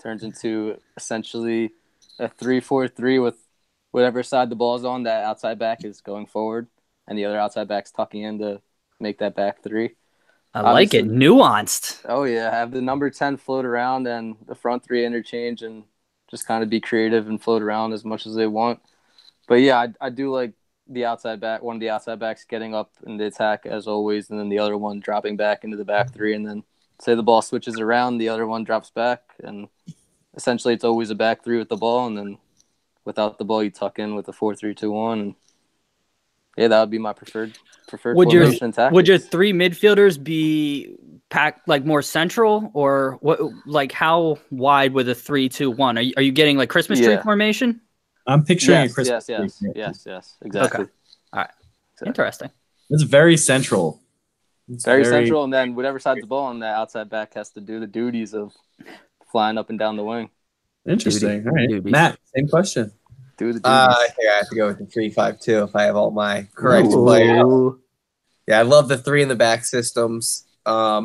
[SPEAKER 2] turns into essentially a 3-4-3 with whatever side the ball's on. That outside back is going forward, and the other outside back's tucking in to make that back 3.
[SPEAKER 1] I like it. Nuanced.
[SPEAKER 2] Oh, yeah. Have the number 10 float around and the front 3 interchange and just kind of be creative and float around as much as they want. But, yeah, I do like the outside back, one of the outside backs getting up in the attack as always, and then the other one dropping back into the back 3, and then say the ball switches around, the other one drops back, and essentially it's always a back 3 with the ball, and then without the ball you tuck in with a 4-3-2-1, and yeah, that would be my preferred formation and tactics.
[SPEAKER 1] Would your 3 midfielders be pack like more central, or what? Like how wide with a 3-2-1? Are you getting like Christmas tree formation?
[SPEAKER 4] I'm picturing a
[SPEAKER 2] Yes,
[SPEAKER 4] Christmas
[SPEAKER 2] yes,
[SPEAKER 4] tree.
[SPEAKER 2] exactly.
[SPEAKER 1] Okay. All right.
[SPEAKER 2] Exactly.
[SPEAKER 1] Interesting.
[SPEAKER 4] It's very central. It's
[SPEAKER 2] Very central, and then whatever side the ball on that outside back has to do the duties of flying up and down the wing.
[SPEAKER 4] Interesting. All right.
[SPEAKER 1] Duties.
[SPEAKER 4] Matt, same question.
[SPEAKER 2] Do the duties.
[SPEAKER 3] I think I have to go with the 3-5-2 if I have all my correct players.
[SPEAKER 1] Ooh.
[SPEAKER 3] Yeah, I love the 3 in the back systems. I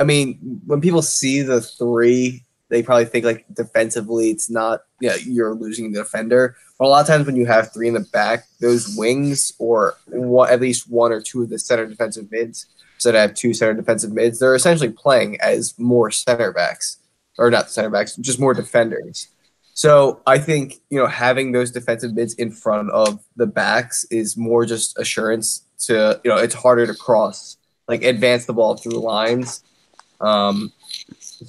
[SPEAKER 3] mean, when people see the 3, they probably think like defensively it's not, you're losing the defender. But a lot of times when you have 3 in the back, those wings or at least 1 or 2 of the center defensive mids, so that I have 2 center defensive mids, they're essentially playing as more center backs, or not center backs, just more defenders. So I think, having those defensive mids in front of the backs is more just assurance to, it's harder to cross, like advance the ball through lines. So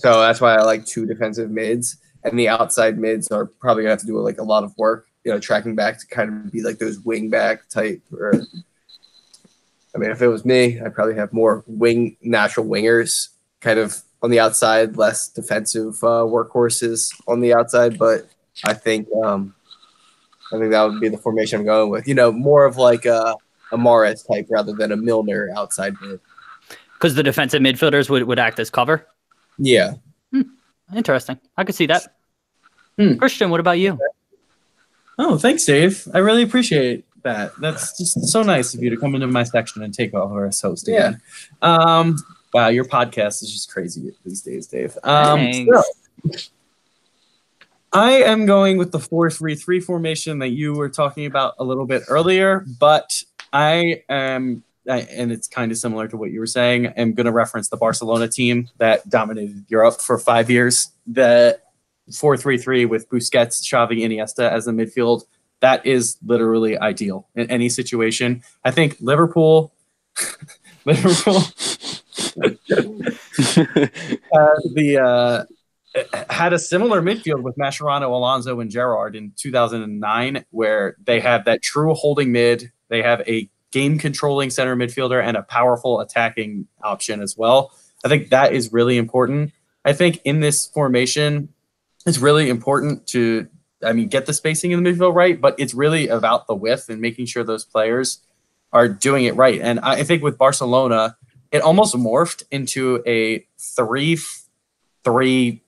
[SPEAKER 3] that's why I like 2 defensive mids, and the outside mids are probably gonna have to do like a lot of work, tracking back to kind of be like those wing back type. If it was me, I'd probably have more natural wingers kind of on the outside, less defensive workhorses on the outside. But I think that would be the formation I'm going with. More of like a Mahrez type rather than a Milner outside mid.
[SPEAKER 1] Because the defensive midfielders would act as cover?
[SPEAKER 3] Yeah.
[SPEAKER 1] Interesting. I could see that. Christian, what about you?
[SPEAKER 4] Oh, thanks, Dave. I really appreciate that. That's just so nice of you to come into my section and take over as host again. Wow, your podcast is just crazy these days, Dave. So, I am going with the 4-3-3 formation that you were talking about a little bit earlier, but I am, and it's kind of similar to what you were saying, I'm going to reference the Barcelona team that dominated Europe for 5 years. The 4-3-3 with Busquets, Xavi, Iniesta as the midfield, that is literally ideal in any situation. I think Liverpool had a similar midfield with Mascherano, Alonso, and Gerrard in 2009, where they have that true holding mid. They have a game-controlling center midfielder and a powerful attacking option as well. I think that is really important. I think in this formation, it's really important to, get the spacing in the midfield right, but it's really about the width and making sure those players are doing it right. And I think with Barcelona, it almost morphed into a 3-3-4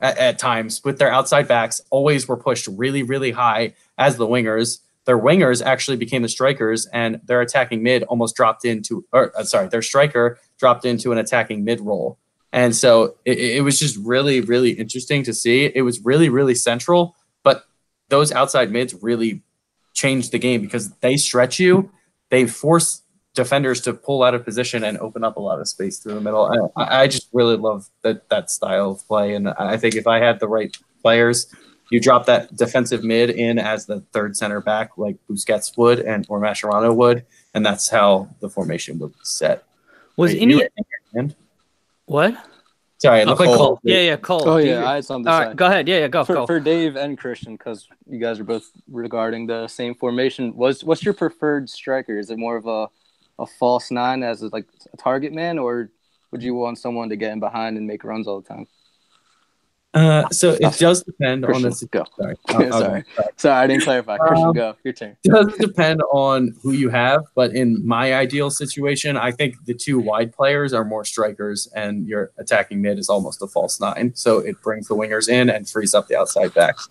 [SPEAKER 4] at times with their outside backs always were pushed really, really high as the wingers. Their wingers actually became the strikers, and their attacking mid almost dropped into, their striker dropped into an attacking mid role. And so it was just really, really interesting to see. It was really, really central, but those outside mids really changed the game because they stretch you. They force defenders to pull out of position and open up a lot of space through the middle. I just really love that style of play. And I think if I had the right players, you drop that defensive mid in as the third center back like Busquets would or Mascherano would, and that's how the formation would set.
[SPEAKER 1] Was what?
[SPEAKER 4] Sorry, it looked like Cole.
[SPEAKER 1] Yeah, Cole.
[SPEAKER 2] Oh, yeah, I had something to say.
[SPEAKER 1] All right, go ahead. Yeah, go.
[SPEAKER 2] For Dave and Christian, because you guys are both regarding the same formation, what's your preferred striker? Is it more of a false 9 as like a target man, or would you want someone to get in behind and make runs all the time?
[SPEAKER 4] So it does depend
[SPEAKER 2] Christian,
[SPEAKER 4] on the.
[SPEAKER 2] Go.
[SPEAKER 4] Sorry.
[SPEAKER 2] Sorry, I didn't clarify. Christian, go. Your turn.
[SPEAKER 4] It does depend on who you have, but in my ideal situation, I think the 2 wide players are more strikers, and your attacking mid is almost a false 9. So it brings the wingers in and frees up the outside backs.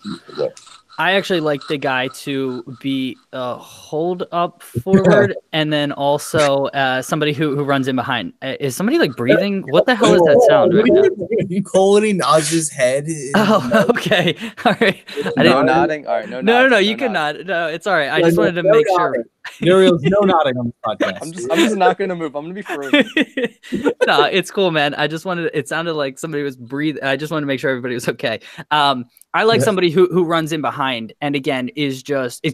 [SPEAKER 1] I actually like the guy to be a hold up forward and then also somebody who runs in behind. Is somebody like breathing? What the hell is that sound right now?
[SPEAKER 3] Cole, and he nods his head.
[SPEAKER 1] Oh, okay. All right.
[SPEAKER 2] No nodding. All right.
[SPEAKER 1] No. You can nod. No, it's all right. I just wanted to make sure.
[SPEAKER 4] There's no nodding on the podcast.
[SPEAKER 2] I'm just not going to move. I'm going to be frozen.
[SPEAKER 1] No, it's cool, man. I just wanted. It sounded like somebody was breathing. I just wanted to make sure everybody was okay. I like somebody who runs in behind and again is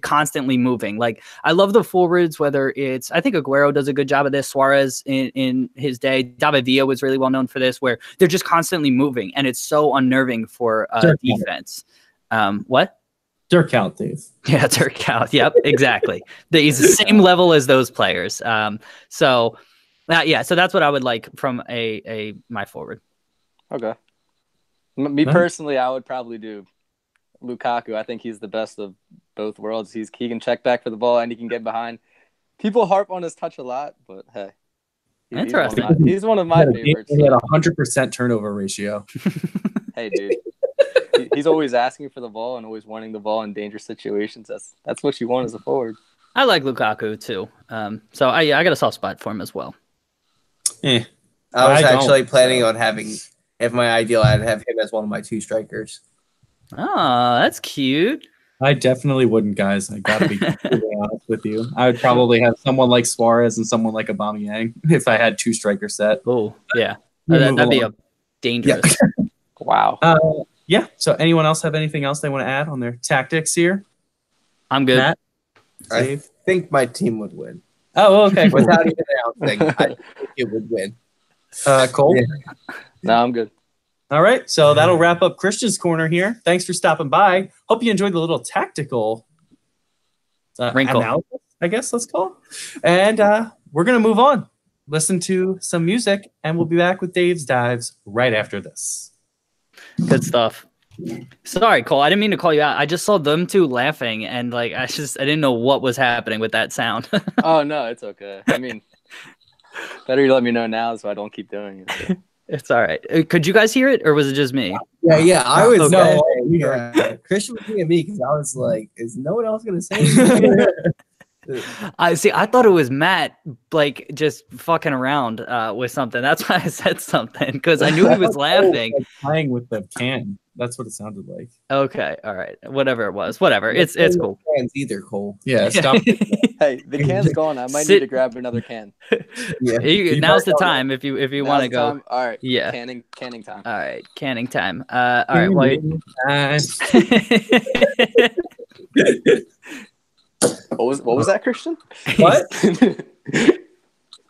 [SPEAKER 1] constantly moving. Like I love the forwards, whether it's I think Aguero does a good job of this. Suarez in his day, David Villa was really well known for this, where they're just constantly moving and it's so unnerving for defense. What?
[SPEAKER 4] Dirk Kuyt, Dave.
[SPEAKER 1] Yeah, Dirk Kuyt. Yep, exactly. He's the same level as those players. So Yeah, so that's what I would like from my forward.
[SPEAKER 2] Okay. Me
[SPEAKER 4] Nice.
[SPEAKER 2] personally, I would probably do Lukaku. I think he's the best of both worlds. He can check back for the ball and he can get behind. People harp on his touch a lot, but hey,
[SPEAKER 1] Interesting.
[SPEAKER 2] he's one of my favorites.
[SPEAKER 4] He had a 100% turnover ratio.
[SPEAKER 2] Hey, dude. He's always asking for the ball and always wanting the ball in dangerous situations. That's what you want as a forward.
[SPEAKER 1] I like Lukaku too. So I got a soft spot for him as well.
[SPEAKER 3] I was actually planning on having, if my ideal, I'd have him as one of my 2 strikers.
[SPEAKER 1] Oh, that's cute.
[SPEAKER 4] I definitely wouldn't, guys. I gotta be completely honest with you. I would probably have someone like Suarez and someone like Aubameyang if I had 2 striker set.
[SPEAKER 1] Oh, yeah.
[SPEAKER 4] Move
[SPEAKER 1] That'd be
[SPEAKER 4] along.
[SPEAKER 1] dangerous.
[SPEAKER 2] Wow.
[SPEAKER 4] Yeah. So anyone else have anything else they want to add on their tactics here?
[SPEAKER 1] I'm good.
[SPEAKER 4] Matt?
[SPEAKER 3] I
[SPEAKER 4] Dave?
[SPEAKER 3] think my team would win.
[SPEAKER 4] Oh, okay. Cool.
[SPEAKER 3] Without even announcing, I think it would win.
[SPEAKER 4] Cole?
[SPEAKER 3] Yeah.
[SPEAKER 2] No, I'm good.
[SPEAKER 4] All right. So that'll wrap up Christian's Corner here. Thanks for stopping by. Hope you enjoyed the little tactical
[SPEAKER 1] Wrinkle.
[SPEAKER 4] analysis, I guess let's call it. And we're going to move on. Listen to some music, and we'll be back with Dave's Dives right after this.
[SPEAKER 1] Good stuff. Sorry, Cole. I didn't mean to call you out. I just saw them 2 laughing, and like I didn't know what was happening with that sound.
[SPEAKER 2] Oh, no, it's okay. I mean, better you let me know now so I don't keep doing it.
[SPEAKER 1] It's all right. Could you guys hear it, or was it just me?
[SPEAKER 3] Yeah. I was
[SPEAKER 1] Okay.
[SPEAKER 3] Christian was looking at me because I was like, "Is no one else gonna say anything?"
[SPEAKER 1] I thought it was Matt, like just fucking around with something. That's why I said something because I knew he was laughing.
[SPEAKER 4] Like playing with the can. That's what it sounded like.
[SPEAKER 1] Okay, all right, whatever it was, whatever. It's cool.
[SPEAKER 3] Fans either, Cole.
[SPEAKER 4] Yeah. Stop.
[SPEAKER 2] Hey, the can's gone. I might need to grab another can.
[SPEAKER 3] Yeah.
[SPEAKER 1] Now's the time if you want to go.
[SPEAKER 2] Time. All right.
[SPEAKER 1] Yeah.
[SPEAKER 2] Canning time.
[SPEAKER 1] All right, canning time. All right. Well,
[SPEAKER 2] What was that, Christian?
[SPEAKER 4] What?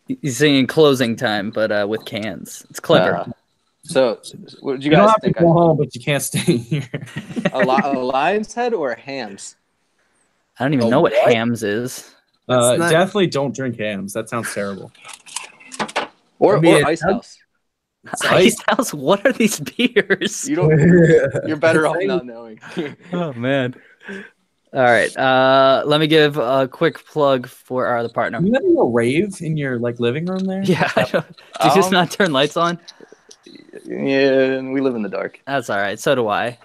[SPEAKER 1] he's singing closing time, but with cans. It's clever.
[SPEAKER 2] So, what did you
[SPEAKER 4] You don't
[SPEAKER 2] guys
[SPEAKER 4] have to
[SPEAKER 2] think?
[SPEAKER 4] go home, but you can't stay here.
[SPEAKER 2] A lion's head or a hams?
[SPEAKER 1] I don't even know what hams is.
[SPEAKER 3] That's not-
[SPEAKER 4] Definitely don't drink hams. That sounds terrible.
[SPEAKER 2] Or
[SPEAKER 3] I mean,
[SPEAKER 2] Ice House?
[SPEAKER 1] Ice House. What are these beers?
[SPEAKER 2] You don't. You're better off not knowing.
[SPEAKER 1] Oh man. All right. Let me give a quick plug for our other partner.
[SPEAKER 4] You having a rave in your living room there?
[SPEAKER 1] Yeah. Did you just not turn lights on?
[SPEAKER 2] Yeah, we live in the dark.
[SPEAKER 1] That's all right. So do I.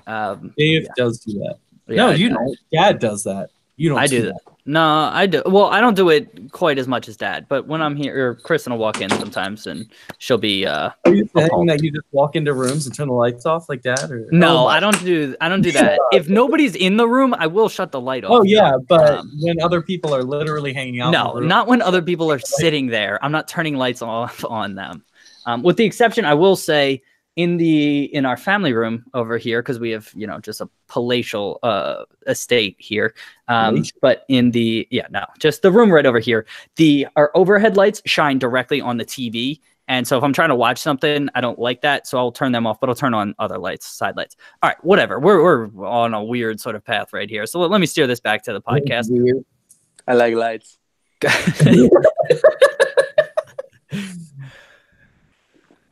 [SPEAKER 4] Dave does do that.
[SPEAKER 1] Yeah,
[SPEAKER 4] No,
[SPEAKER 1] I
[SPEAKER 4] you
[SPEAKER 1] do.
[SPEAKER 4] don't. Dad does that. You don't.
[SPEAKER 1] I do that. No, I do. Well, I don't do it quite as much as Dad, but when I'm here, or Kristen will walk in sometimes, and she'll be.
[SPEAKER 4] Are you saying that you just walk into rooms and turn the lights off like Dad? Or
[SPEAKER 1] No, I don't do that. If nobody's in the room, I will shut the light off.
[SPEAKER 4] Oh yeah, but when other people are literally hanging out.
[SPEAKER 1] No,
[SPEAKER 4] in the room,
[SPEAKER 1] not when other people are sitting there. I'm not turning lights off on them. With the exception, I will say, in our family room over here, because we have just a palatial estate here. But in the just the room right over here, our overhead lights shine directly on the TV. And so if I'm trying to watch something, I don't like that. So I'll turn them off, but I'll turn on other lights, side lights. All right, whatever. We're on a weird sort of path right here. So let me steer this back to the podcast.
[SPEAKER 2] I like lights.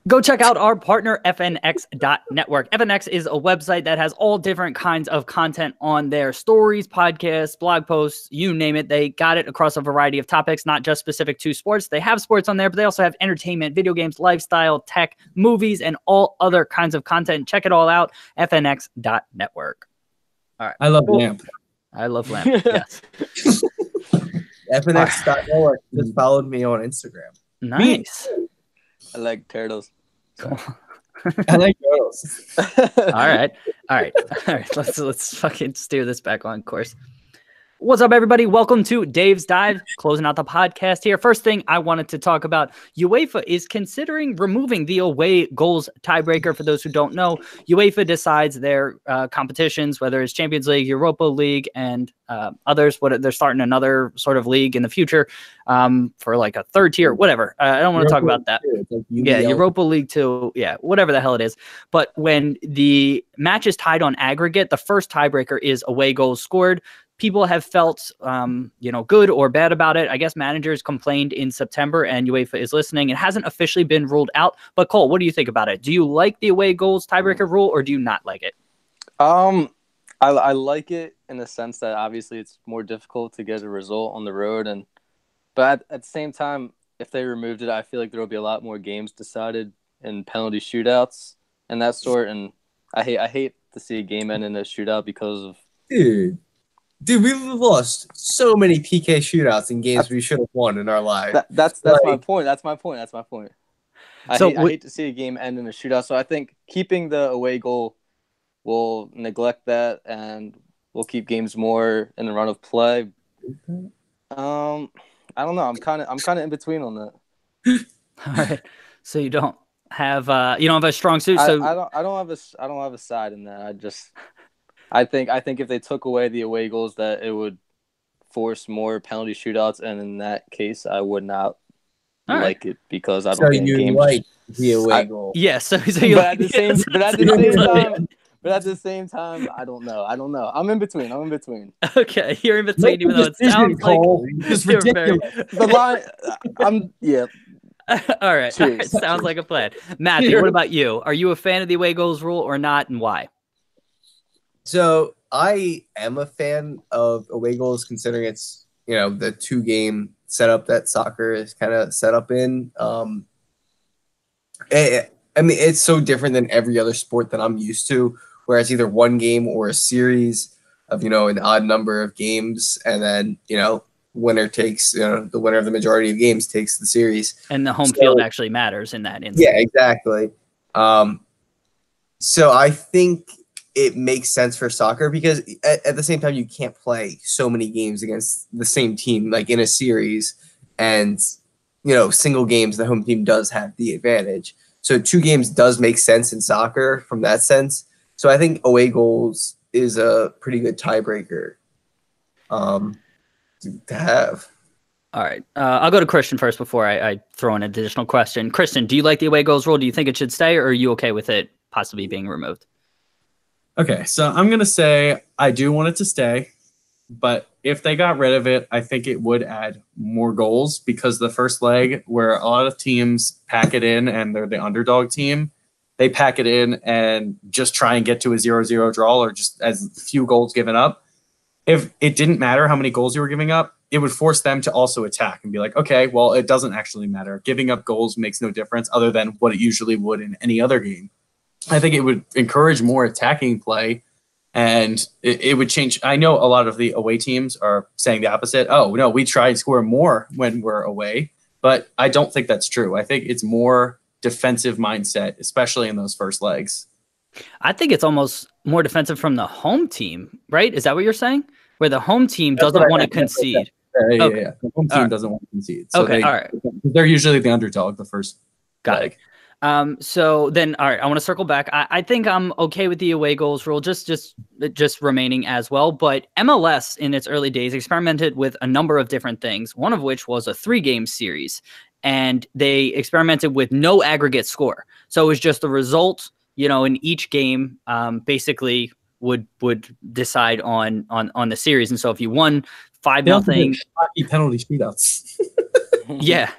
[SPEAKER 1] Go check out our partner, FNX.network. FNX is a website that has all different kinds of content on their stories, podcasts, blog posts, you name it. They got it across a variety of topics, not just specific to sports. They have sports on there, but they also have entertainment, video games, lifestyle, tech, movies, and all other kinds of content. Check it all out, FNX.network. All right.
[SPEAKER 4] I love Lamp.
[SPEAKER 1] I love Lamp, yes.
[SPEAKER 3] FNX.network just followed me on Instagram.
[SPEAKER 1] Nice.
[SPEAKER 2] I like turtles.
[SPEAKER 4] I like girls.
[SPEAKER 1] All right. Let's fucking steer this back on course. What's up, everybody? Welcome to Dave's Dive, closing out the podcast here. First thing I wanted to talk about, UEFA is considering removing the away goals tiebreaker. For those who don't know, UEFA decides their competitions, whether it's Champions League, Europa League, and others. They're starting another sort of league in the future for like a third tier, whatever. I don't want to talk about that. Yeah, Europa League 2, yeah, whatever the hell it is. But when the match is tied on aggregate, the first tiebreaker is away goals scored. people have felt, good or bad about it. I guess managers complained in September, and UEFA is listening. It hasn't officially been ruled out. But Cole, what do you think about it? Do you like the away goals tiebreaker rule, or do you not like it?
[SPEAKER 2] I like it in the sense that obviously it's more difficult to get a result on the road, but at the same time, if they removed it, I feel like there will be a lot more games decided in penalty shootouts and that sort. And I hate to see a game end in a shootout because of
[SPEAKER 3] Dude, we've lost so many PK shootouts in games we should have won in our lives.
[SPEAKER 2] That's my point. That's my point. I hate to see a game end in a shootout. So I think keeping the away goal will neglect that, and we'll keep games more in the run of play. I don't know. I'm kind of in between on that.
[SPEAKER 1] All right. So you don't have a strong suit. So
[SPEAKER 2] I don't have a side in that. I think if they took away the away goals, that it would force more penalty shootouts, and in that case, I would not like it because I don't think games
[SPEAKER 3] like the away goal.
[SPEAKER 1] Yeah. So
[SPEAKER 2] but at the same time, I don't know. I'm in between.
[SPEAKER 1] Okay, you're in between, even though it sounds like
[SPEAKER 3] it's ridiculous.
[SPEAKER 2] The line, yeah.
[SPEAKER 1] All right. Sounds like a plan. Matthew, what about you? Are you a fan of the away goals rule or not, and why?
[SPEAKER 3] So I am a fan of away goals, considering it's the 2-game setup that soccer is kind of set up in. It's so different than every other sport that I'm used to, where it's either one game or a series of an odd number of games, and then winner takes the winner of the majority of games takes the series,
[SPEAKER 1] and the home field actually matters in that instance.
[SPEAKER 3] Yeah, exactly. So I think it makes sense for soccer because at the same time you can't play so many games against the same team like in a series, and single games the home team does have the advantage. So 2 games does make sense in soccer from that sense. So I think away goals is a pretty good tiebreaker to have.
[SPEAKER 1] All right. I'll go to Christian first before I throw in an additional question. Christian, do you like the away goals rule? Do you think it should stay, or are you okay with it possibly being removed?
[SPEAKER 4] Okay, so I'm going to say I do want it to stay, but if they got rid of it, I think it would add more goals, because the first leg, where a lot of teams pack it in and they're the underdog team, they pack it in and just try and get to a 0-0 draw or just as few goals given up. If it didn't matter how many goals you were giving up, it would force them to also attack and be like, okay, well, it doesn't actually matter. Giving up goals makes no difference other than what it usually would in any other game. I think it would encourage more attacking play, and it would change. I know a lot of the away teams are saying the opposite. Oh, no, we try and score more when we're away, but I don't think that's true. I think it's more defensive mindset, especially in those first legs.
[SPEAKER 1] I think it's almost more defensive from the home team, right? Is that what you're saying? Where the home team doesn't want to concede.
[SPEAKER 4] Yeah. The home team doesn't want to concede. So
[SPEAKER 1] all right.
[SPEAKER 4] They're usually the underdog the first leg.
[SPEAKER 1] So then, all right, I want to circle back. I think I'm okay with the away goals rule, just remaining as well. But MLS in its early days experimented with a number of different things, one of which was a 3-game series. And they experimented with no aggregate score. So it was just the result, in each game, basically would decide on the series. And so if you won 5-0,
[SPEAKER 4] hockey penalty shootouts.
[SPEAKER 1] Yeah.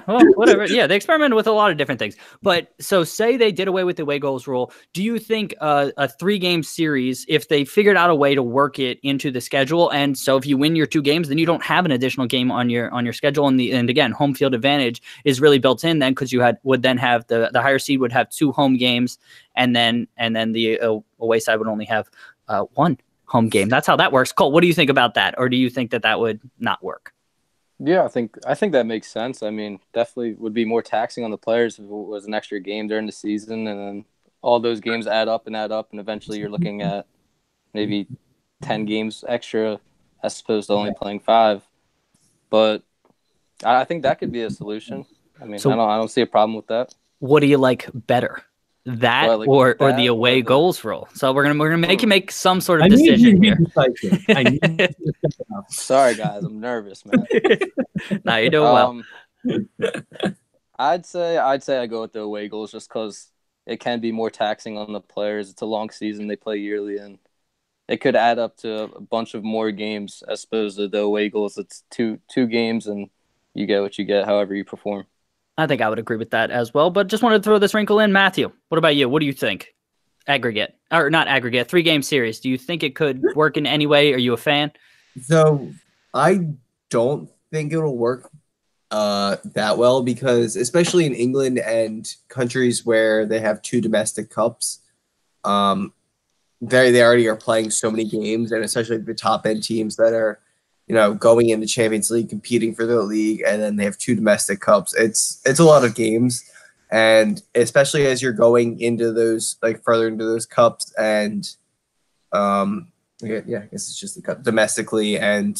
[SPEAKER 1] Well, whatever. Yeah, they experimented with a lot of different things. But so say they did away with the away goals rule. Do you think a 3-game series, if they figured out a way to work it into the schedule, and so if you win your 2 games, then you don't have an additional game on your schedule, and again, home field advantage is really built in then, because you would then have the higher seed would have 2 home games, and then the away side would only have 1 home game. That's how that works. Cole, what do you think about that, or do you think that would not work?
[SPEAKER 2] Yeah, I think that makes sense. I mean, definitely would be more taxing on the players if it was an extra game during the season, and then all those games add up, and eventually you're looking at maybe 10 games extra as opposed to only playing 5. But I think that could be a solution. I mean, I don't see a problem with that.
[SPEAKER 1] What do you like better? That or the away goals rule. So we're gonna make you make some sort of decision here.
[SPEAKER 2] Sorry guys, I'm nervous, man.
[SPEAKER 1] No, you're doing
[SPEAKER 2] well. I'd say I go with the away goals just because it can be more taxing on the players. It's a long season they play yearly, and it could add up to a bunch of more games as opposed to the away goals. It's two games and you get what you get, however you perform.
[SPEAKER 1] I think I would agree with that as well, but just wanted to throw this wrinkle in. Matthew, what about you? What do you think? Aggregate, or not aggregate, 3-game series. Do you think it could work in any way? Are you a fan?
[SPEAKER 3] So I don't think it'll work that well because especially in England and countries where they have 2 domestic cups, they already are playing so many games, and especially the top end teams that are, going in the Champions League, competing for the league, and then they have 2 domestic cups. It's a lot of games, and especially as you're going into those, like further into those cups, and I guess it's just the cup domestically, and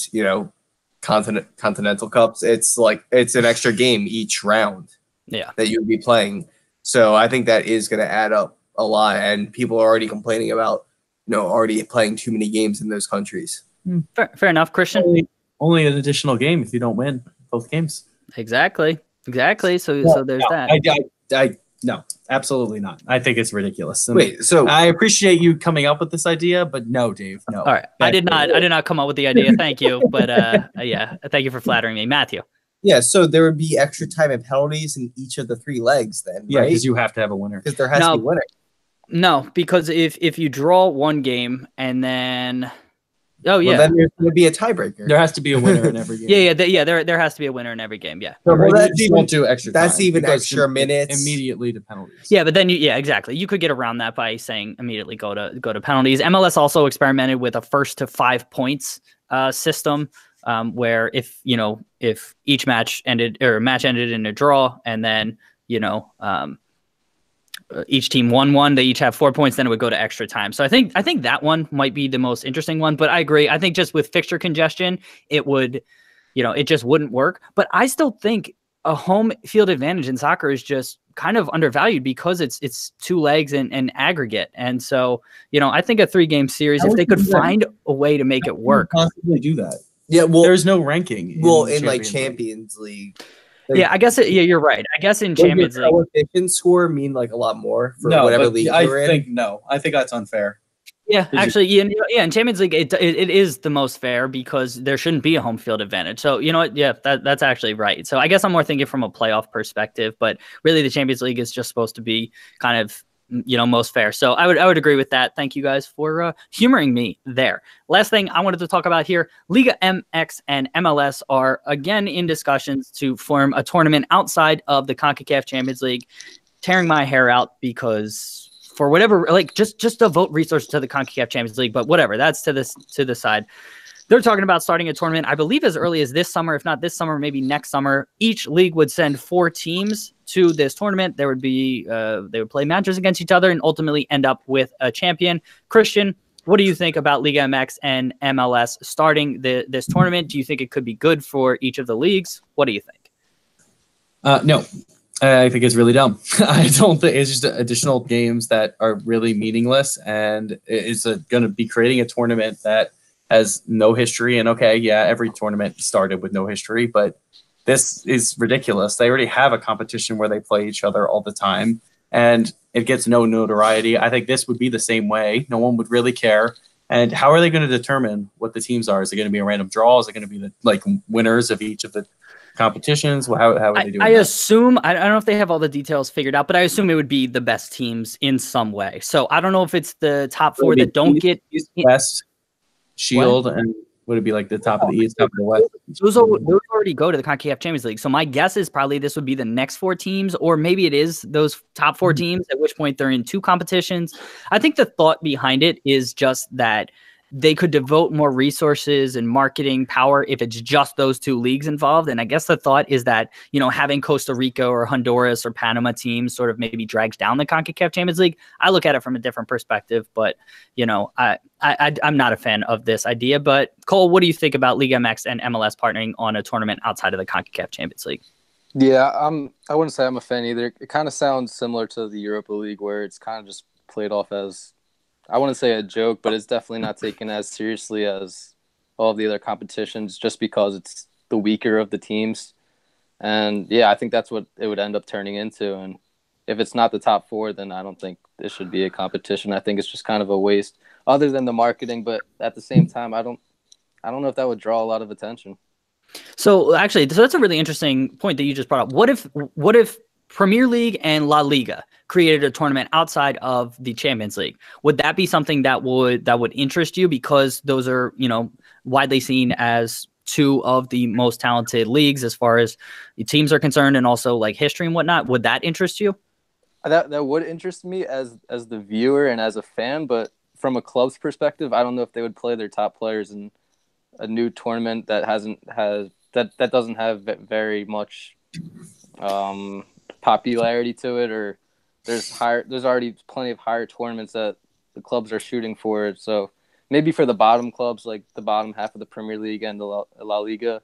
[SPEAKER 3] continental cups. It's an extra game each round.
[SPEAKER 1] Yeah,
[SPEAKER 3] that you would be playing. So I think that is going to add up a lot, and people are already complaining about already playing too many games in those countries.
[SPEAKER 1] Fair enough, Christian.
[SPEAKER 4] Only an additional game if you don't win both games.
[SPEAKER 1] Exactly. So there's that.
[SPEAKER 4] No, absolutely not. I think it's ridiculous. And
[SPEAKER 3] Wait, so
[SPEAKER 4] I appreciate you coming up with this idea, but no, Dave, no.
[SPEAKER 1] All right, I did not come up with the idea. Thank you, but yeah, thank you for flattering me, Matthew.
[SPEAKER 3] Yeah, so there would be extra time and penalties in each of the 3 legs then,
[SPEAKER 4] Yeah,
[SPEAKER 3] right?
[SPEAKER 4] because you have to have a winner.
[SPEAKER 3] Because there has to be a winner.
[SPEAKER 1] No, because if you draw one game and then then
[SPEAKER 3] there's going to be a tiebreaker.
[SPEAKER 4] There has to be a winner in every game.
[SPEAKER 1] There has to be a winner in every game. Yeah.
[SPEAKER 3] So
[SPEAKER 4] won't do extra time.
[SPEAKER 3] That's even extra minutes
[SPEAKER 4] immediately to penalties.
[SPEAKER 1] Yeah, but then exactly. You could get around that by saying immediately go to penalties. MLS also experimented with a first to 5 points system, where if each match ended in a draw, and then each team won one, they each have 4 points, then it would go to extra time. So I think that one might be the most interesting one, but I agree. I think just with fixture congestion, it would, it just wouldn't work. But I still think a home field advantage in soccer is just kind of undervalued because it's 2 legs and aggregate. And so, I think a 3-game series, if they could find a way to make it work.
[SPEAKER 4] Possibly do that.
[SPEAKER 3] Yeah, well,
[SPEAKER 4] there's no ranking.
[SPEAKER 3] In Champions League.
[SPEAKER 1] Yeah, I guess you're right. I guess in Champions League,
[SPEAKER 3] coefficient score mean a lot more for whatever league you're in.
[SPEAKER 4] I think that's unfair.
[SPEAKER 1] Yeah, actually, in Champions League, it is the most fair because there shouldn't be a home field advantage. So you know what? Yeah, that's actually right. So I guess I'm more thinking from a playoff perspective, but really the Champions League is just supposed to be kind of most fair. So I would agree with that. Thank you guys for humoring me there. Last thing I wanted to talk about here, Liga MX and MLS are again in discussions to form a tournament outside of the CONCACAF Champions League. Tearing my hair out because for whatever, just devote resources to the CONCACAF Champions League, but whatever, that's to the side. They're talking about starting a tournament, I believe, as early as this summer. If not this summer, maybe next summer. Each league would send 4 teams to this tournament. There would be they would play matches against each other and ultimately end up with a champion. Christian, what do you think about Liga MX and MLS starting this tournament? Do you think it could be good for each of the leagues? What do you think?
[SPEAKER 4] No, I think it's really dumb. I don't think it's just additional games that are really meaningless, and it's going to be creating a tournament that has no history. And every tournament started with no history, but this is ridiculous. They already have a competition where they play each other all the time, and it gets no notoriety. I think this would be the same way. No one would really care. And how are they going to determine what the teams are? Is it going to be a random draw? Is it going to be the winners of each of the competitions? How are they doing
[SPEAKER 1] I assume, I don't know if they have all the details figured out, but I assume it would be the best teams in some way. So I don't know if it's the top 4 that don't get
[SPEAKER 4] West, Shield, and would it be the top of the East, top of the West?
[SPEAKER 1] Those already go to the CONCACAF Champions League. So my guess is probably this would be the next 4 teams, or maybe it is those top 4 teams, at which point they're in 2 competitions. I think the thought behind it is just that they could devote more resources and marketing power if it's just those 2 leagues involved. And I guess the thought is that, having Costa Rica or Honduras or Panama teams sort of maybe drags down the CONCACAF Champions League. I look at it from a different perspective, but, I'm not a fan of this idea. But Cole, what do you think about Liga MX and MLS partnering on a tournament outside of the CONCACAF Champions League?
[SPEAKER 2] Yeah, I wouldn't say I'm a fan either. It kind of sounds similar to the Europa League, where it's kind of just played off as, I wouldn't say a joke, but it's definitely not taken as seriously as all of the other competitions just because it's the weaker of the teams. And yeah, I think that's what it would end up turning into. And if it's not the top 4, then I don't think this should be a competition. I think it's just kind of a waste. other than the marketing. But at the same time, I don't know if that would draw a lot of attention.
[SPEAKER 1] So actually, that's a really interesting point that you just brought up. What if Premier League and La Liga created a tournament outside of the Champions League? Would that be something that would interest you, because those are, widely seen as two of the most talented leagues as far as the teams are concerned, and also like history and whatnot? Would that interest you?
[SPEAKER 2] That would interest me as the viewer and as a fan, but from a club's perspective, I don't know if they would play their top players in a new tournament that that doesn't have very much popularity to it, or there's already plenty of higher tournaments that the clubs are shooting for. So maybe for the bottom clubs, like the bottom half of the Premier League and the La Liga,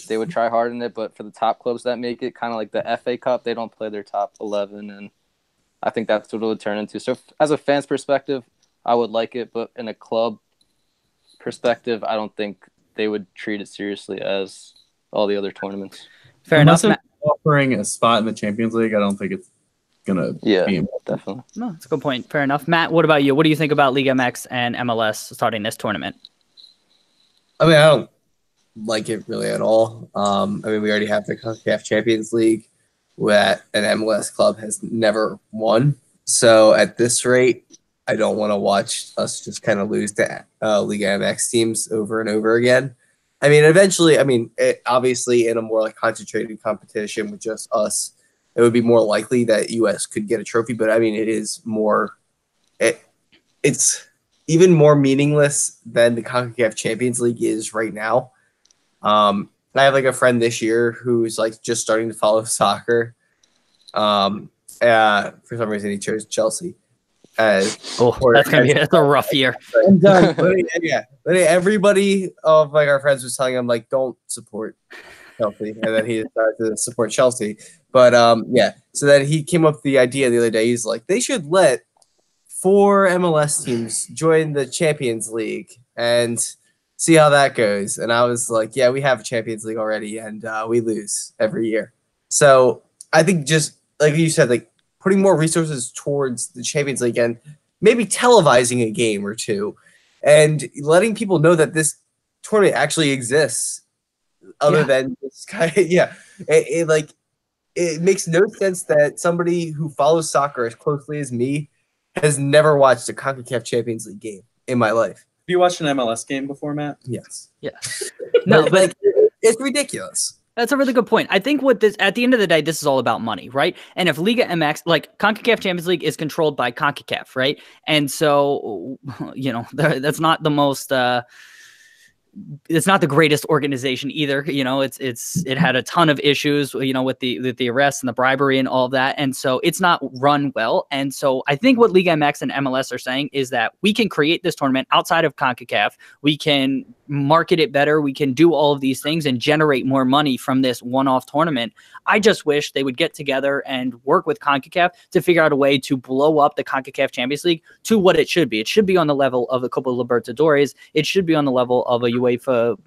[SPEAKER 2] they would try hard in it. But for the top clubs that make it, kind of like the FA Cup, they don't play their top 11, and I think that's what it would turn into. So as a fan's perspective, I would like it, but in a club perspective, I don't think they would treat it seriously as all the other tournaments.
[SPEAKER 1] Fair enough.
[SPEAKER 4] Offering a spot in the Champions League, I don't think it's gonna be
[SPEAKER 2] definitely.
[SPEAKER 1] No, that's a good point. Fair enough. Matt, what about you? What do you think about Liga MX and MLS starting this tournament?
[SPEAKER 3] I mean, I don't like it really at all. I mean, we already have the CONCACAF Champions League that an MLS club has never won. So at this rate, I don't want to watch us just kind of lose to Liga MX teams over and over again. I mean, eventually, obviously in a more like concentrated competition with just us, it would be more likely that US could get a trophy. But I mean, it's even more meaningless than the CONCACAF Champions League is right now. I have like a friend this year who's like just starting to follow soccer. For some reason, he chose Chelsea. That's
[SPEAKER 1] a rough year.
[SPEAKER 3] I'm done. But everybody of like our friends was telling him like, don't support Chelsea, and then he decided to support Chelsea. But so then he came up with the idea the other day. He's like, they should let 4 MLS teams join the Champions League and see how that goes. And I was like, yeah, we have a Champions League already, and we lose every year. So I think just like you said, like putting more resources towards the Champions League and maybe televising a game or two and letting people know that this tournament actually exists other than this guy. It makes no sense that somebody who follows soccer as closely as me has never watched a CONCACAF Champions League game in my life.
[SPEAKER 4] Have you watched an MLS game before, Matt?
[SPEAKER 3] Yes.
[SPEAKER 1] Yeah. No, but
[SPEAKER 3] it's ridiculous.
[SPEAKER 1] That's a really good point. I think at the end of the day, this is all about money, right? And if Liga MX, like CONCACAF Champions League, is controlled by CONCACAF, right? And so, that's not the most. It's not the greatest organization either. It had a ton of issues, with the arrests and the bribery and all of that. And so it's not run well. And so I think what Liga MX and MLS are saying is that we can create this tournament outside of CONCACAF. We can market it better. We can do all of these things and generate more money from this one-off tournament. I just wish they would get together and work with CONCACAF to figure out a way to blow up the CONCACAF Champions League to what it should be. It should be on the level of the Copa Libertadores. It should be on the level of a UEFA,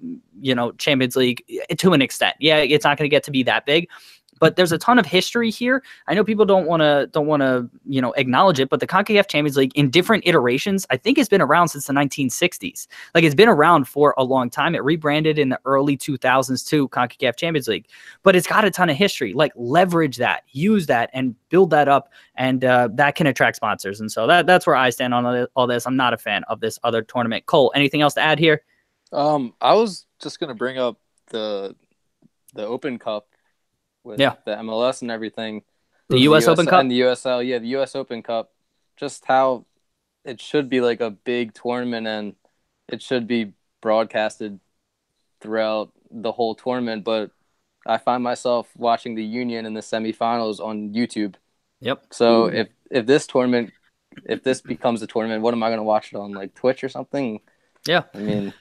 [SPEAKER 1] Champions League to an extent. Yeah, it's not going to get to be that big, but there's a ton of history here. I know people don't want to, acknowledge it, but the CONCACAF Champions League in different iterations, I think it's been around since the 1960s. Like it's been around for a long time. It rebranded in the early 2000s to CONCACAF Champions League, but it's got a ton of history. Like leverage that, use that, and build that up, and that can attract sponsors. And so that's where I stand on all this. I'm not a fan of this other tournament. Cole, anything else to add here?
[SPEAKER 2] I was just going to bring up the Open Cup with the MLS and everything.
[SPEAKER 1] The US Open Cup?
[SPEAKER 2] And the USL, the US Open Cup. Just how it should be like a big tournament and it should be broadcasted throughout the whole tournament. But I find myself watching the Union in the semifinals on YouTube.
[SPEAKER 1] Yep.
[SPEAKER 2] So if this becomes a tournament, what am I going to watch it on? Like Twitch or something?
[SPEAKER 1] Yeah.
[SPEAKER 2] I mean...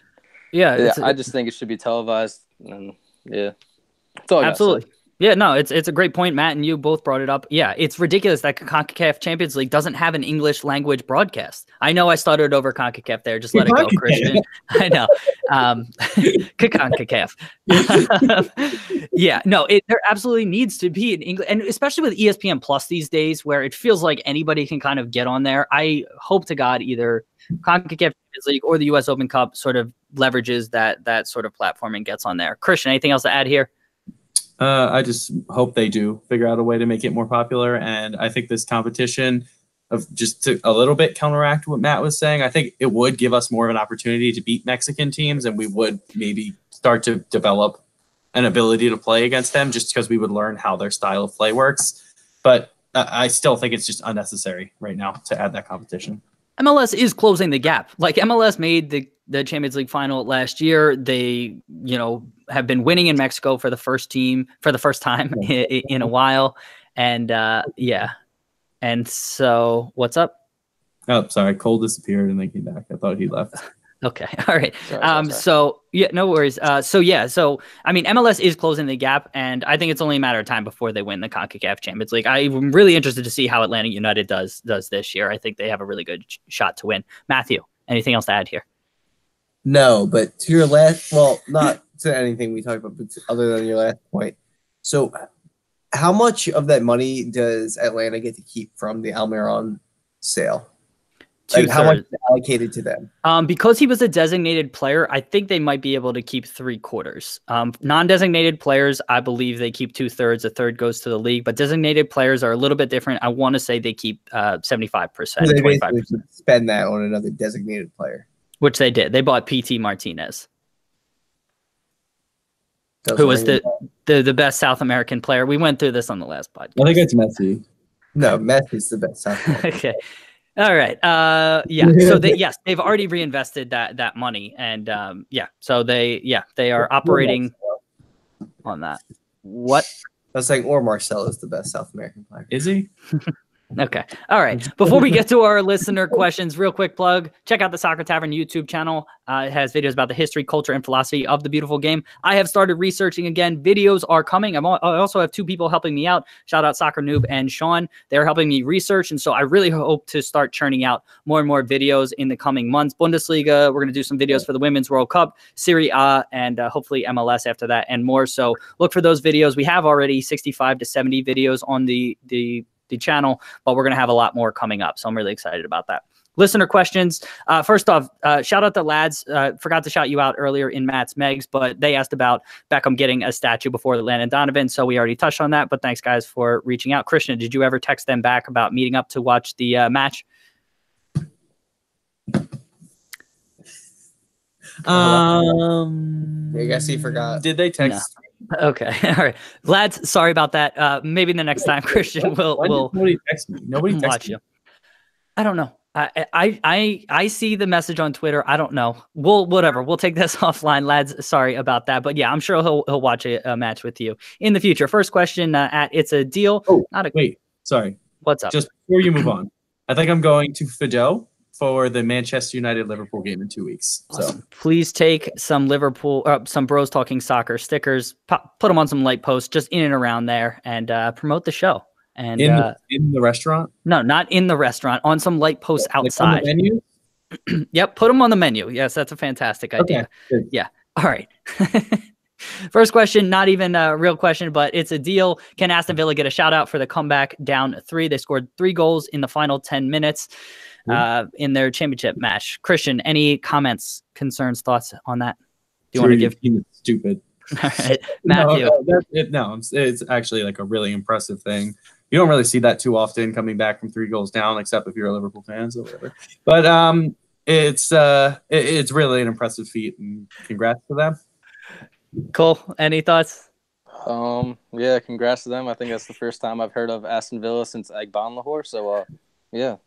[SPEAKER 1] Yeah,
[SPEAKER 2] I just think it should be televised. And that's all I
[SPEAKER 1] absolutely. Yeah, no, it's a great point, Matt, and you both brought it up. Yeah, it's ridiculous that CONCACAF Champions League doesn't have an English language broadcast. I know I stuttered over CONCACAF there. Just let it go, Christian. I know. CONCACAF. Yeah, no, there absolutely needs to be an English, and especially with ESPN Plus these days, where it feels like anybody can kind of get on there. I hope to God either CONCACAF Champions League or the U.S. Open Cup sort of leverages that sort of platform and gets on there. Christian, anything else to add here?
[SPEAKER 4] I just hope they do figure out a way to make it more popular. And I think this competition of just to a little bit counteract what Matt was saying, I think it would give us more of an opportunity to beat Mexican teams, and we would maybe start to develop an ability to play against them just because we would learn how their style of play works. But I still think it's just unnecessary right now to add that competition.
[SPEAKER 1] MLS is closing the gap. Like MLS made the Champions League final last year. They, have been winning in Mexico for the first time in a while. And yeah. And so what's up?
[SPEAKER 4] Oh, sorry. Cole disappeared and then came back. I thought he left.
[SPEAKER 1] Okay. All right.
[SPEAKER 2] Sorry.
[SPEAKER 1] So yeah, no worries. So I mean, MLS is closing the gap, and I think it's only a matter of time before they win the CONCACAF Champions League. I'm really interested to see how Atlanta United does this year. I think they have a really good shot to win. Matthew, anything else to add here?
[SPEAKER 3] No, but to your last, well, not to anything we talked about, but other than your last point. So how much of that money does Atlanta get to keep from the Almiron sale? Like how much is allocated to them?
[SPEAKER 1] Because he was a designated player, I think they might be able to keep 3/4. Non-designated players, I believe they keep 2/3. A third goes to the league, but designated players are a little bit different. I want to say they keep 75%,
[SPEAKER 3] So they
[SPEAKER 1] 25%.
[SPEAKER 3] spend that on another designated player,
[SPEAKER 1] Which they did. They bought PT Martinez, who was the best South American player. We went through this on the last podcast.
[SPEAKER 4] I think it's Messi.
[SPEAKER 3] No, Messi's the best South American.
[SPEAKER 1] Okay. All right. Yeah. So they've already reinvested that money, and so they are operating on that. What?
[SPEAKER 3] I was saying, or Marcelo is the best South American player.
[SPEAKER 4] Is he?
[SPEAKER 1] Okay. All right. Before we get to our listener questions, real quick plug, check out the Soccer Tavern YouTube channel. It has videos about the history, culture, and philosophy of the beautiful game. I have started researching again. Videos are coming. I also have two people helping me out. Shout out Soccer Noob and Sean. They're helping me research. And so I really hope to start churning out more and more videos in the coming months. Bundesliga, we're going to do some videos for the Women's World Cup, Serie A, and hopefully MLS after that and more. So look for those videos. We have already 65 to 70 videos on the channel, but we're going to have a lot more coming up. So I'm really excited about that. Listener questions. First off, shout out to Lads. Forgot to shout you out earlier in Matt's Megs, but they asked about Beckham getting a statue before Landon Donovan. So we already touched on that, but thanks guys for reaching out. Christian, did you ever text them back about meeting up to watch the match?
[SPEAKER 3] I guess he forgot.
[SPEAKER 4] Did they text?
[SPEAKER 1] No. Okay. All right. Lads, sorry about that. Maybe the next time, Christian will
[SPEAKER 4] Nobody text me. Nobody
[SPEAKER 1] watch
[SPEAKER 4] text
[SPEAKER 1] you. I don't know. I see the message on Twitter. I don't know. Whatever. We'll take this offline, lads. Sorry about that. But yeah, I'm sure he'll watch a match with you in the future. First question at It's a Deal.
[SPEAKER 4] Oh, wait. Sorry.
[SPEAKER 1] What's up?
[SPEAKER 4] Just before you move on, I think I'm going to Fido for the Manchester United-Liverpool game in 2 weeks.
[SPEAKER 1] Awesome. So please take some some Bros Talking Soccer stickers, put them on some light posts just in and around there, and promote the show. And
[SPEAKER 4] in the restaurant?
[SPEAKER 1] No, not in the restaurant. On some light posts outside.
[SPEAKER 4] Like on the menu?
[SPEAKER 1] Yep, put them on the menu. Yes, that's a fantastic idea.
[SPEAKER 4] Okay,
[SPEAKER 1] yeah. All right. First question, not even a real question, but it's a deal. Can Aston Villa get a shout out for the comeback down 3? They scored 3 goals in the final 10 minutes in their championship match. Christian, any comments, concerns, thoughts on that? Do you want to give?
[SPEAKER 4] Stupid.
[SPEAKER 1] All right, Matthew.
[SPEAKER 4] It's actually like a really impressive thing. You don't really see that too often, coming back from 3 goals down, except if you're a Liverpool fan or whatever. But it's really an impressive feat, and congrats to them.
[SPEAKER 1] Cole, any thoughts?
[SPEAKER 2] Yeah, congrats to them. I think that's the first time I've heard of Aston Villa since Lahore. So yeah.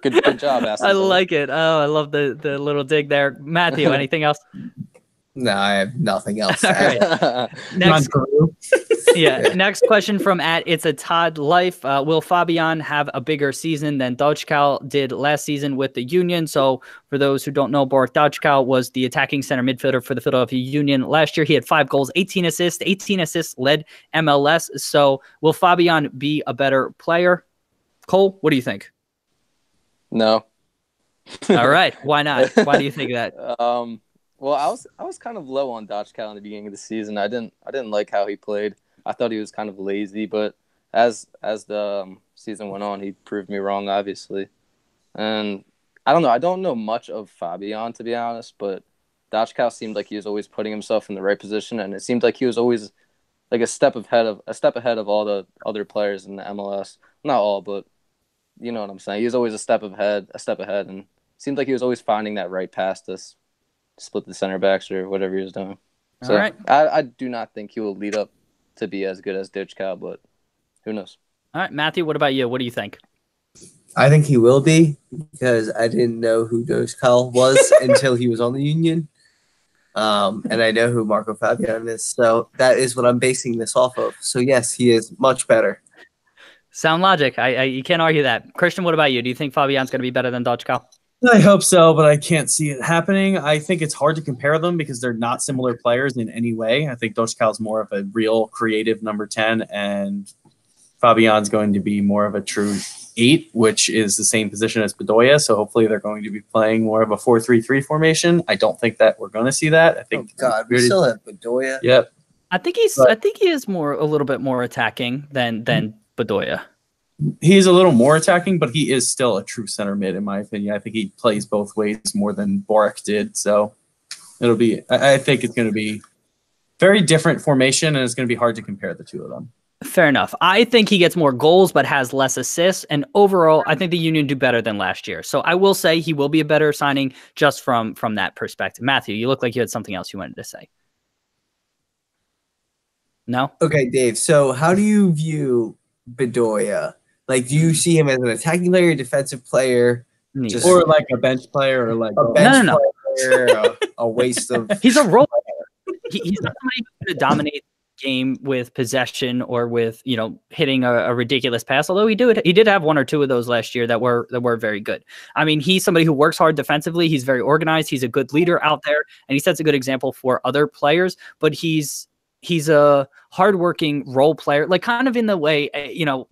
[SPEAKER 2] Good job, Aston
[SPEAKER 1] I
[SPEAKER 2] Villa.
[SPEAKER 1] like it. Oh, I love the little dig there. Matthew, anything else?
[SPEAKER 3] No, I have nothing else.
[SPEAKER 1] All right. Yeah. Next question from It's a Todd Life. Will Fabian have a bigger season than Dojkal did last season with the Union? So for those who don't know, Borek Dojkal was the attacking center midfielder for the Philadelphia Union last year. He had 5 goals, 18 assists. 18 assists led MLS. So will Fabian be a better player? Cole, what do you think?
[SPEAKER 2] No.
[SPEAKER 1] All right. Why not? Why do you think that?
[SPEAKER 2] Well, I was kind of low on Dojkal in the beginning of the season. I didn't like how he played. I thought he was kind of lazy, but as the season went on, he proved me wrong, obviously. And I don't know. I don't know much of Fabian, to be honest, but Dojkal seemed like he was always putting himself in the right position, and it seemed like he was always like a step ahead of all the other players in the MLS. Not all, but you know what I'm saying. He was always a step ahead, and it seemed like he was always finding that right pass to split the center backs or whatever he was doing. So
[SPEAKER 1] all right.
[SPEAKER 2] I do not think he will lead up to be as good as Dojkal, but who knows?
[SPEAKER 1] All right, Matthew, what about you? What do you think?
[SPEAKER 3] I think he will be, because I didn't know who Dojkal was until he was on the Union. And I know who Marco Fabian is. So that is what I'm basing this off of. So yes, he is much better.
[SPEAKER 1] Sound logic. You can't argue that. Christian, what about you? Do you think Fabian's going to be better than Dojkal?
[SPEAKER 4] I hope so, but I can't see it happening. I think it's hard to compare them because they're not similar players in any way. I think Dojkal is more of a real creative number 10, and Fabian's going to be more of a true 8, which is the same position as Bedoya. So hopefully they're going to be playing more of a 4-3-3 formation. I don't think that we're going to see that. I think
[SPEAKER 3] we still have Bedoya.
[SPEAKER 4] Yep.
[SPEAKER 1] I think he is a little bit more attacking than Bedoya.
[SPEAKER 4] He's a little more attacking, but he is still a true center mid, in my opinion. I think he plays both ways more than Borek did. So I think it's going to be very different formation, and it's going to be hard to compare the two of them.
[SPEAKER 1] Fair enough. I think he gets more goals, but has less assists. And overall, I think the Union do better than last year. So I will say he will be a better signing just from that perspective. Matthew, you look like you had something else you wanted to say. No?
[SPEAKER 3] Okay, Dave. So how do you view Bedoya? Like, do you see him as an attacking player, defensive player,
[SPEAKER 4] or like a bench player, or like
[SPEAKER 3] a bench player, a waste of?
[SPEAKER 1] He's a role player. He's not somebody who's going to dominate the game with possession or with hitting a ridiculous pass. Although he did have 1 or 2 of those last year that were very good. I mean, he's somebody who works hard defensively. He's very organized. He's a good leader out there, and he sets a good example for other players. But he's a hardworking role player, like kind of in the way,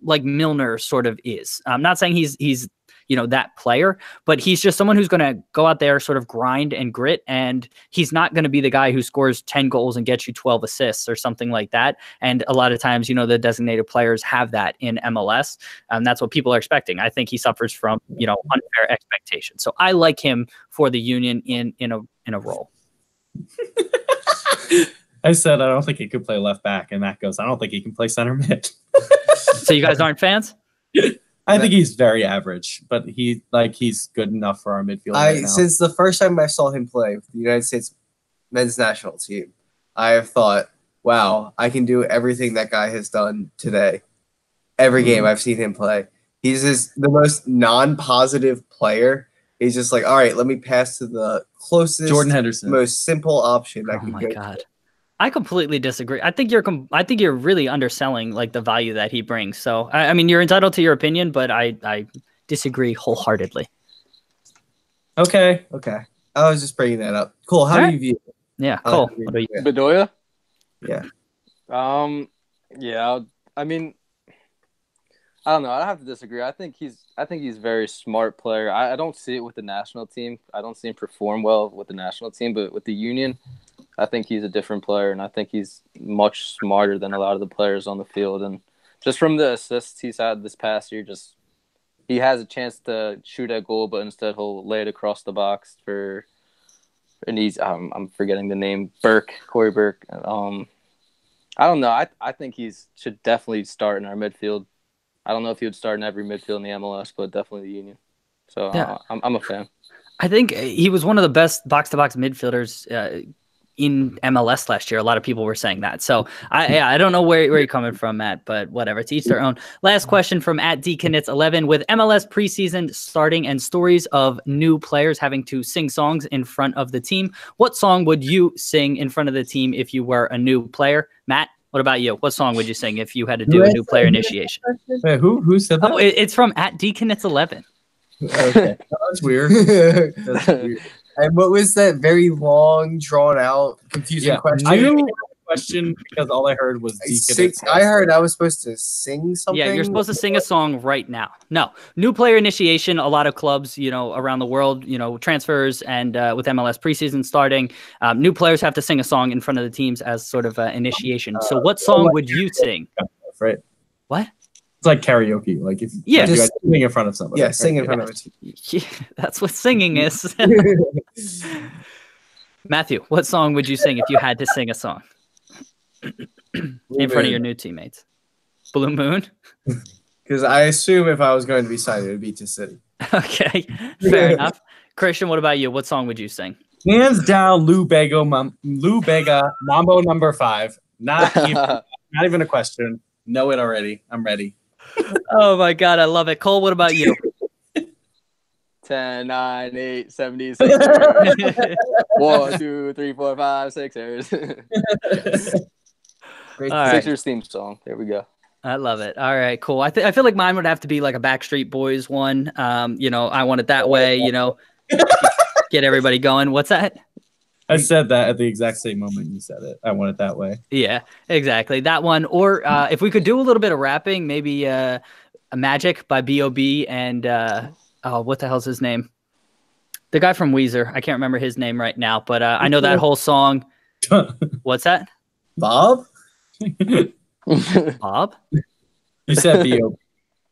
[SPEAKER 1] like Milner sort of is. I'm not saying he's that player, but he's just someone who's going to go out there, sort of grind and grit. And he's not going to be the guy who scores 10 goals and gets you 12 assists or something like that. And a lot of times, the designated players have that in MLS. That's what people are expecting. I think he suffers from, unfair expectations. So I like him for the Union in a role.
[SPEAKER 4] I said I don't think he could play left back, and Matt goes, I don't think he can play center mid.
[SPEAKER 1] So you guys aren't fans?
[SPEAKER 4] I think he's very average, but he's good enough for our midfield right now.
[SPEAKER 3] Since the first time I saw him play with the United States men's national team, I have thought, wow, I can do everything that guy has done today. Every game I've seen him play. He's the most non-positive player. He's just like, all right, let me pass to the closest,
[SPEAKER 4] Jordan Henderson,
[SPEAKER 3] most simple option I can
[SPEAKER 1] go. Oh my God. I completely disagree. I think you're really underselling like the value that he brings. So I mean, you're entitled to your opinion, but I disagree wholeheartedly.
[SPEAKER 3] Okay. I was just bringing that up. Cole, how do you view it?
[SPEAKER 1] Yeah, Cole. What about you?
[SPEAKER 2] Bedoya?
[SPEAKER 3] Yeah.
[SPEAKER 2] Yeah. I mean, I don't know. I have to disagree. I think he's a very smart player. I don't see it with the national team. I don't see him perform well with the national team, but with the Union, I think he's a different player, and I think he's much smarter than a lot of the players on the field. And just from the assists he's had this past year, he has a chance to shoot a goal, but instead he'll lay it across the box and he's I'm forgetting the name, Corey Burke. I don't know. I think he should definitely start in our midfield. I don't know if he would start in every midfield in the MLS, but definitely the Union. So yeah. I'm a fan.
[SPEAKER 1] I think he was one of the best box-to-box midfielders in MLS last year. A lot of people were saying that. So I don't know where you're coming from, Matt, but whatever. To each their own. Last question from @DKnits11. With MLS preseason starting and stories of new players having to sing songs in front of the team, what song would you sing in front of the team if you were a new player? Matt, What about you? What song would you sing if you had to do a new player initiation?
[SPEAKER 4] Wait, who said that?
[SPEAKER 1] Oh, it's from @Deaconitz11.
[SPEAKER 4] Okay, that's weird. That's weird.
[SPEAKER 3] And what was that very long, drawn out, confusing question?
[SPEAKER 4] I didn't get a question because all I heard was
[SPEAKER 3] I heard I was supposed to sing something.
[SPEAKER 1] Yeah, you're supposed to sing a song right now. No, new player initiation. A lot of clubs, around the world, transfers and with MLS preseason starting, new players have to sing a song in front of the teams as sort of initiation. So what song would you sing?
[SPEAKER 4] Right.
[SPEAKER 1] What?
[SPEAKER 4] It's like karaoke. Like if you guys sing in front of somebody.
[SPEAKER 3] Yeah, sing in front of it.
[SPEAKER 1] Yeah, that's what singing is. Matthew, what song would you sing if you had to sing a song in front of your new teammates? Blue Moon?
[SPEAKER 3] Because I assume if I was going to be signed, it would be to City.
[SPEAKER 1] Okay, fair enough. Christian, what about you? What song would you sing?
[SPEAKER 4] Hands down, Lou Bega, Mambo number 5. Not even a question. Know it already. I'm ready.
[SPEAKER 1] Oh my God, I love it. Cole, what about you?
[SPEAKER 2] 10, 9, 8, 76. 1, 2, 3, 4, 5, Sixers.
[SPEAKER 3] Great.
[SPEAKER 1] All right.
[SPEAKER 2] Sixers theme song. There we go.
[SPEAKER 1] I love it. All right, cool. I feel like mine would have to be like a Backstreet Boys one. I want it that way, get everybody going. What's that?
[SPEAKER 4] I said that at the exact same moment you said it. I want it that way.
[SPEAKER 1] Yeah, exactly. That one. Or if we could do a little bit of rapping, maybe a Magic by B.O.B. and what the hell's his name? The guy from Weezer. I can't remember his name right now, but I know that whole song. What's that?
[SPEAKER 3] Bob?
[SPEAKER 1] Bob?
[SPEAKER 4] You said B.O.B.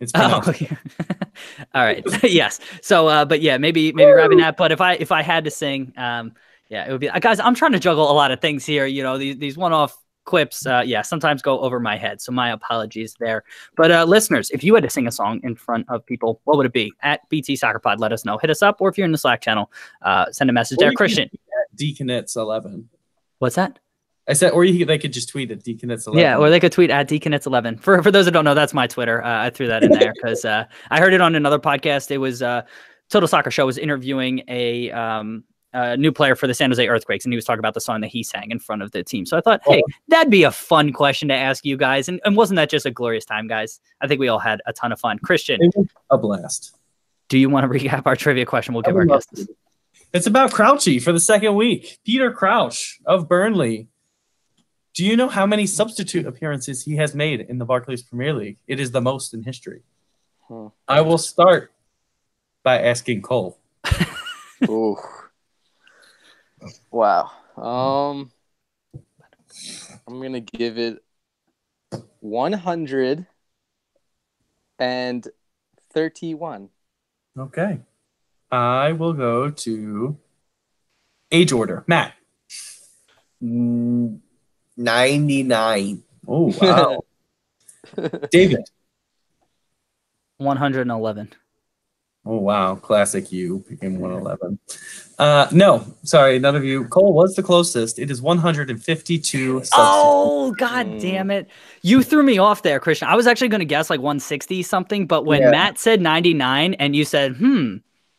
[SPEAKER 4] It's pronounced.
[SPEAKER 1] All right. Yes. So, but yeah, maybe rapping that. But if I had to sing, it would be, guys, I'm trying to juggle a lot of things here. These one-off clips, sometimes go over my head. So my apologies there. But listeners, if you had to sing a song in front of people, what would it be? @BT Soccer Pod, let us know. Hit us up, or if you're in the Slack channel, send a message there. Christian.
[SPEAKER 4] Deaconitz11.
[SPEAKER 1] What's that?
[SPEAKER 4] I said, or they could just tweet at Deaconitz11.
[SPEAKER 1] Yeah, or they could tweet at Deaconitz11. For those that don't know, that's my Twitter. I threw that in there because I heard it on another podcast. It was Total Soccer Show was interviewing a new player for the San Jose Earthquakes, and he was talking about the song that he sang in front of the team. So I thought, hey, that'd be a fun question to ask you guys. And wasn't that just a glorious time, guys? I think we all had a ton of fun. Christian,
[SPEAKER 4] it was a blast.
[SPEAKER 1] Do you want to recap our trivia question? We'll give our guests.
[SPEAKER 4] It's about Crouchy for the second week. Peter Crouch of Burnley. Do you know how many substitute appearances he has made in the Barclays Premier League? It is the most in history. I will start by asking Cole.
[SPEAKER 2] Ooh. Wow. I'm gonna give it 131.
[SPEAKER 4] Okay. I will go to age order. Matt.
[SPEAKER 3] 99.
[SPEAKER 4] Oh, wow. David.
[SPEAKER 1] 111.
[SPEAKER 4] Oh, wow. Classic you picking 111. No, sorry, none of you. Cole was the closest. It is 152.
[SPEAKER 1] Oh, God damn it. You threw me off there, Christian. I was actually going to guess like 160 something, but when Matt said 99 and you said,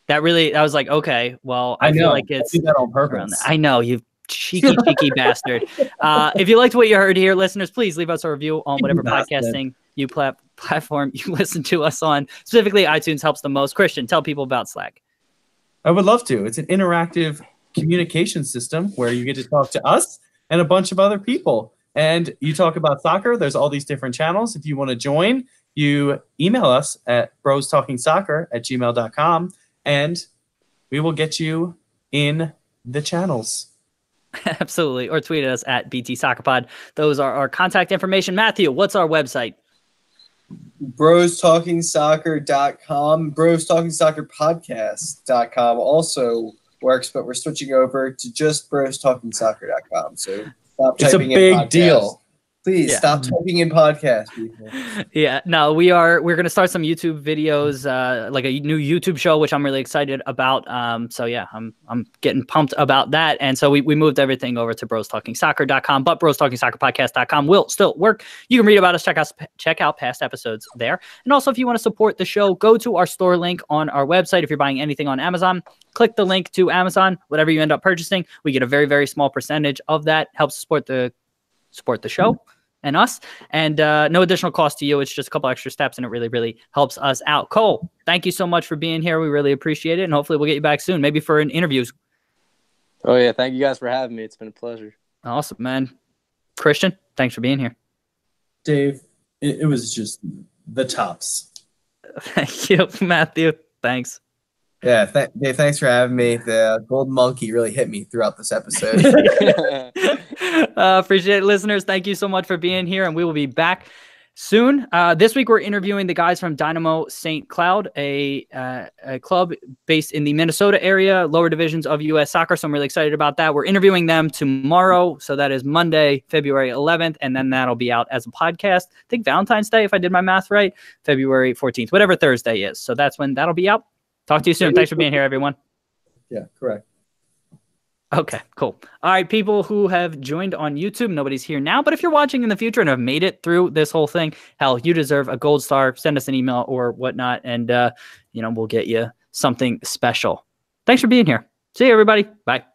[SPEAKER 1] I was like, okay, well, I feel like it's.
[SPEAKER 4] I did that on purpose.
[SPEAKER 1] I know, you cheeky bastard. If you liked what you heard here, listeners, please leave us a review on whatever podcasting platform you listen to us on. Specifically, iTunes helps the most. Christian, tell people about Slack.
[SPEAKER 4] I would love to. It's an interactive communication system where you get to talk to us and a bunch of other people. And you talk about soccer. There's all these different channels. If you want to join, you email us at brostalkingsoccer@gmail.com, and we will get you in the channels.
[SPEAKER 1] Absolutely. Or tweet at us at BT Soccer Pod. Those are our contact information. Matthew, what's our website?
[SPEAKER 3] brostalkingsoccer.com. brostalkingsoccerpodcast.com also works, but we're switching over to just brostalkingsoccer.com. So stop typing in podcast. It's a big deal. Please stop typing in podcast, people.
[SPEAKER 1] Yeah, no, we're going to start some YouTube videos, like a new YouTube show, which I'm really excited about. So yeah, I'm getting pumped about that. And so we moved everything over to brostalkingsoccer.com, but brostalkingsoccerpodcast.com will still work. You can read about us, check out past episodes there. And also, if you want to support the show, go to our store link on our website. If you're buying anything on Amazon, click the link to Amazon. Whatever you end up purchasing, we get a very, very small percentage of that. Helps support the show. and us, and no additional cost to you. It's just a couple extra steps, and it really, really helps us out. Cole, thank you so much for being here. We really appreciate it, and hopefully we'll get you back soon, maybe for an interview.
[SPEAKER 2] Oh, yeah. Thank you guys for having me. It's been a pleasure.
[SPEAKER 1] Awesome, man. Christian, thanks for being here.
[SPEAKER 6] Dave, it was just the tops.
[SPEAKER 1] Thank you, Matthew. Thanks.
[SPEAKER 3] Yeah, Dave, thanks for having me. The Golden Monkey really hit me throughout this episode.
[SPEAKER 1] Appreciate it, listeners. Thank you so much for being here, and we will be back soon. This week, we're interviewing the guys from Dynamo St. Cloud, a club based in the Minnesota area, lower divisions of U.S. soccer, so I'm really excited about that. We're interviewing them tomorrow, so that is Monday, February 11th, and then that'll be out as a podcast. I think Valentine's Day, if I did my math right, February 14th, whatever Thursday is. So that's when that'll be out. Talk to you soon. Thanks for being here, everyone.
[SPEAKER 6] Yeah, correct.
[SPEAKER 1] Okay, cool. All right, people who have joined on YouTube, nobody's here now, but if you're watching in the future and have made it through this whole thing, hell, you deserve a gold star. Send us an email or whatnot, and we'll get you something special. Thanks for being here. See you, everybody. Bye.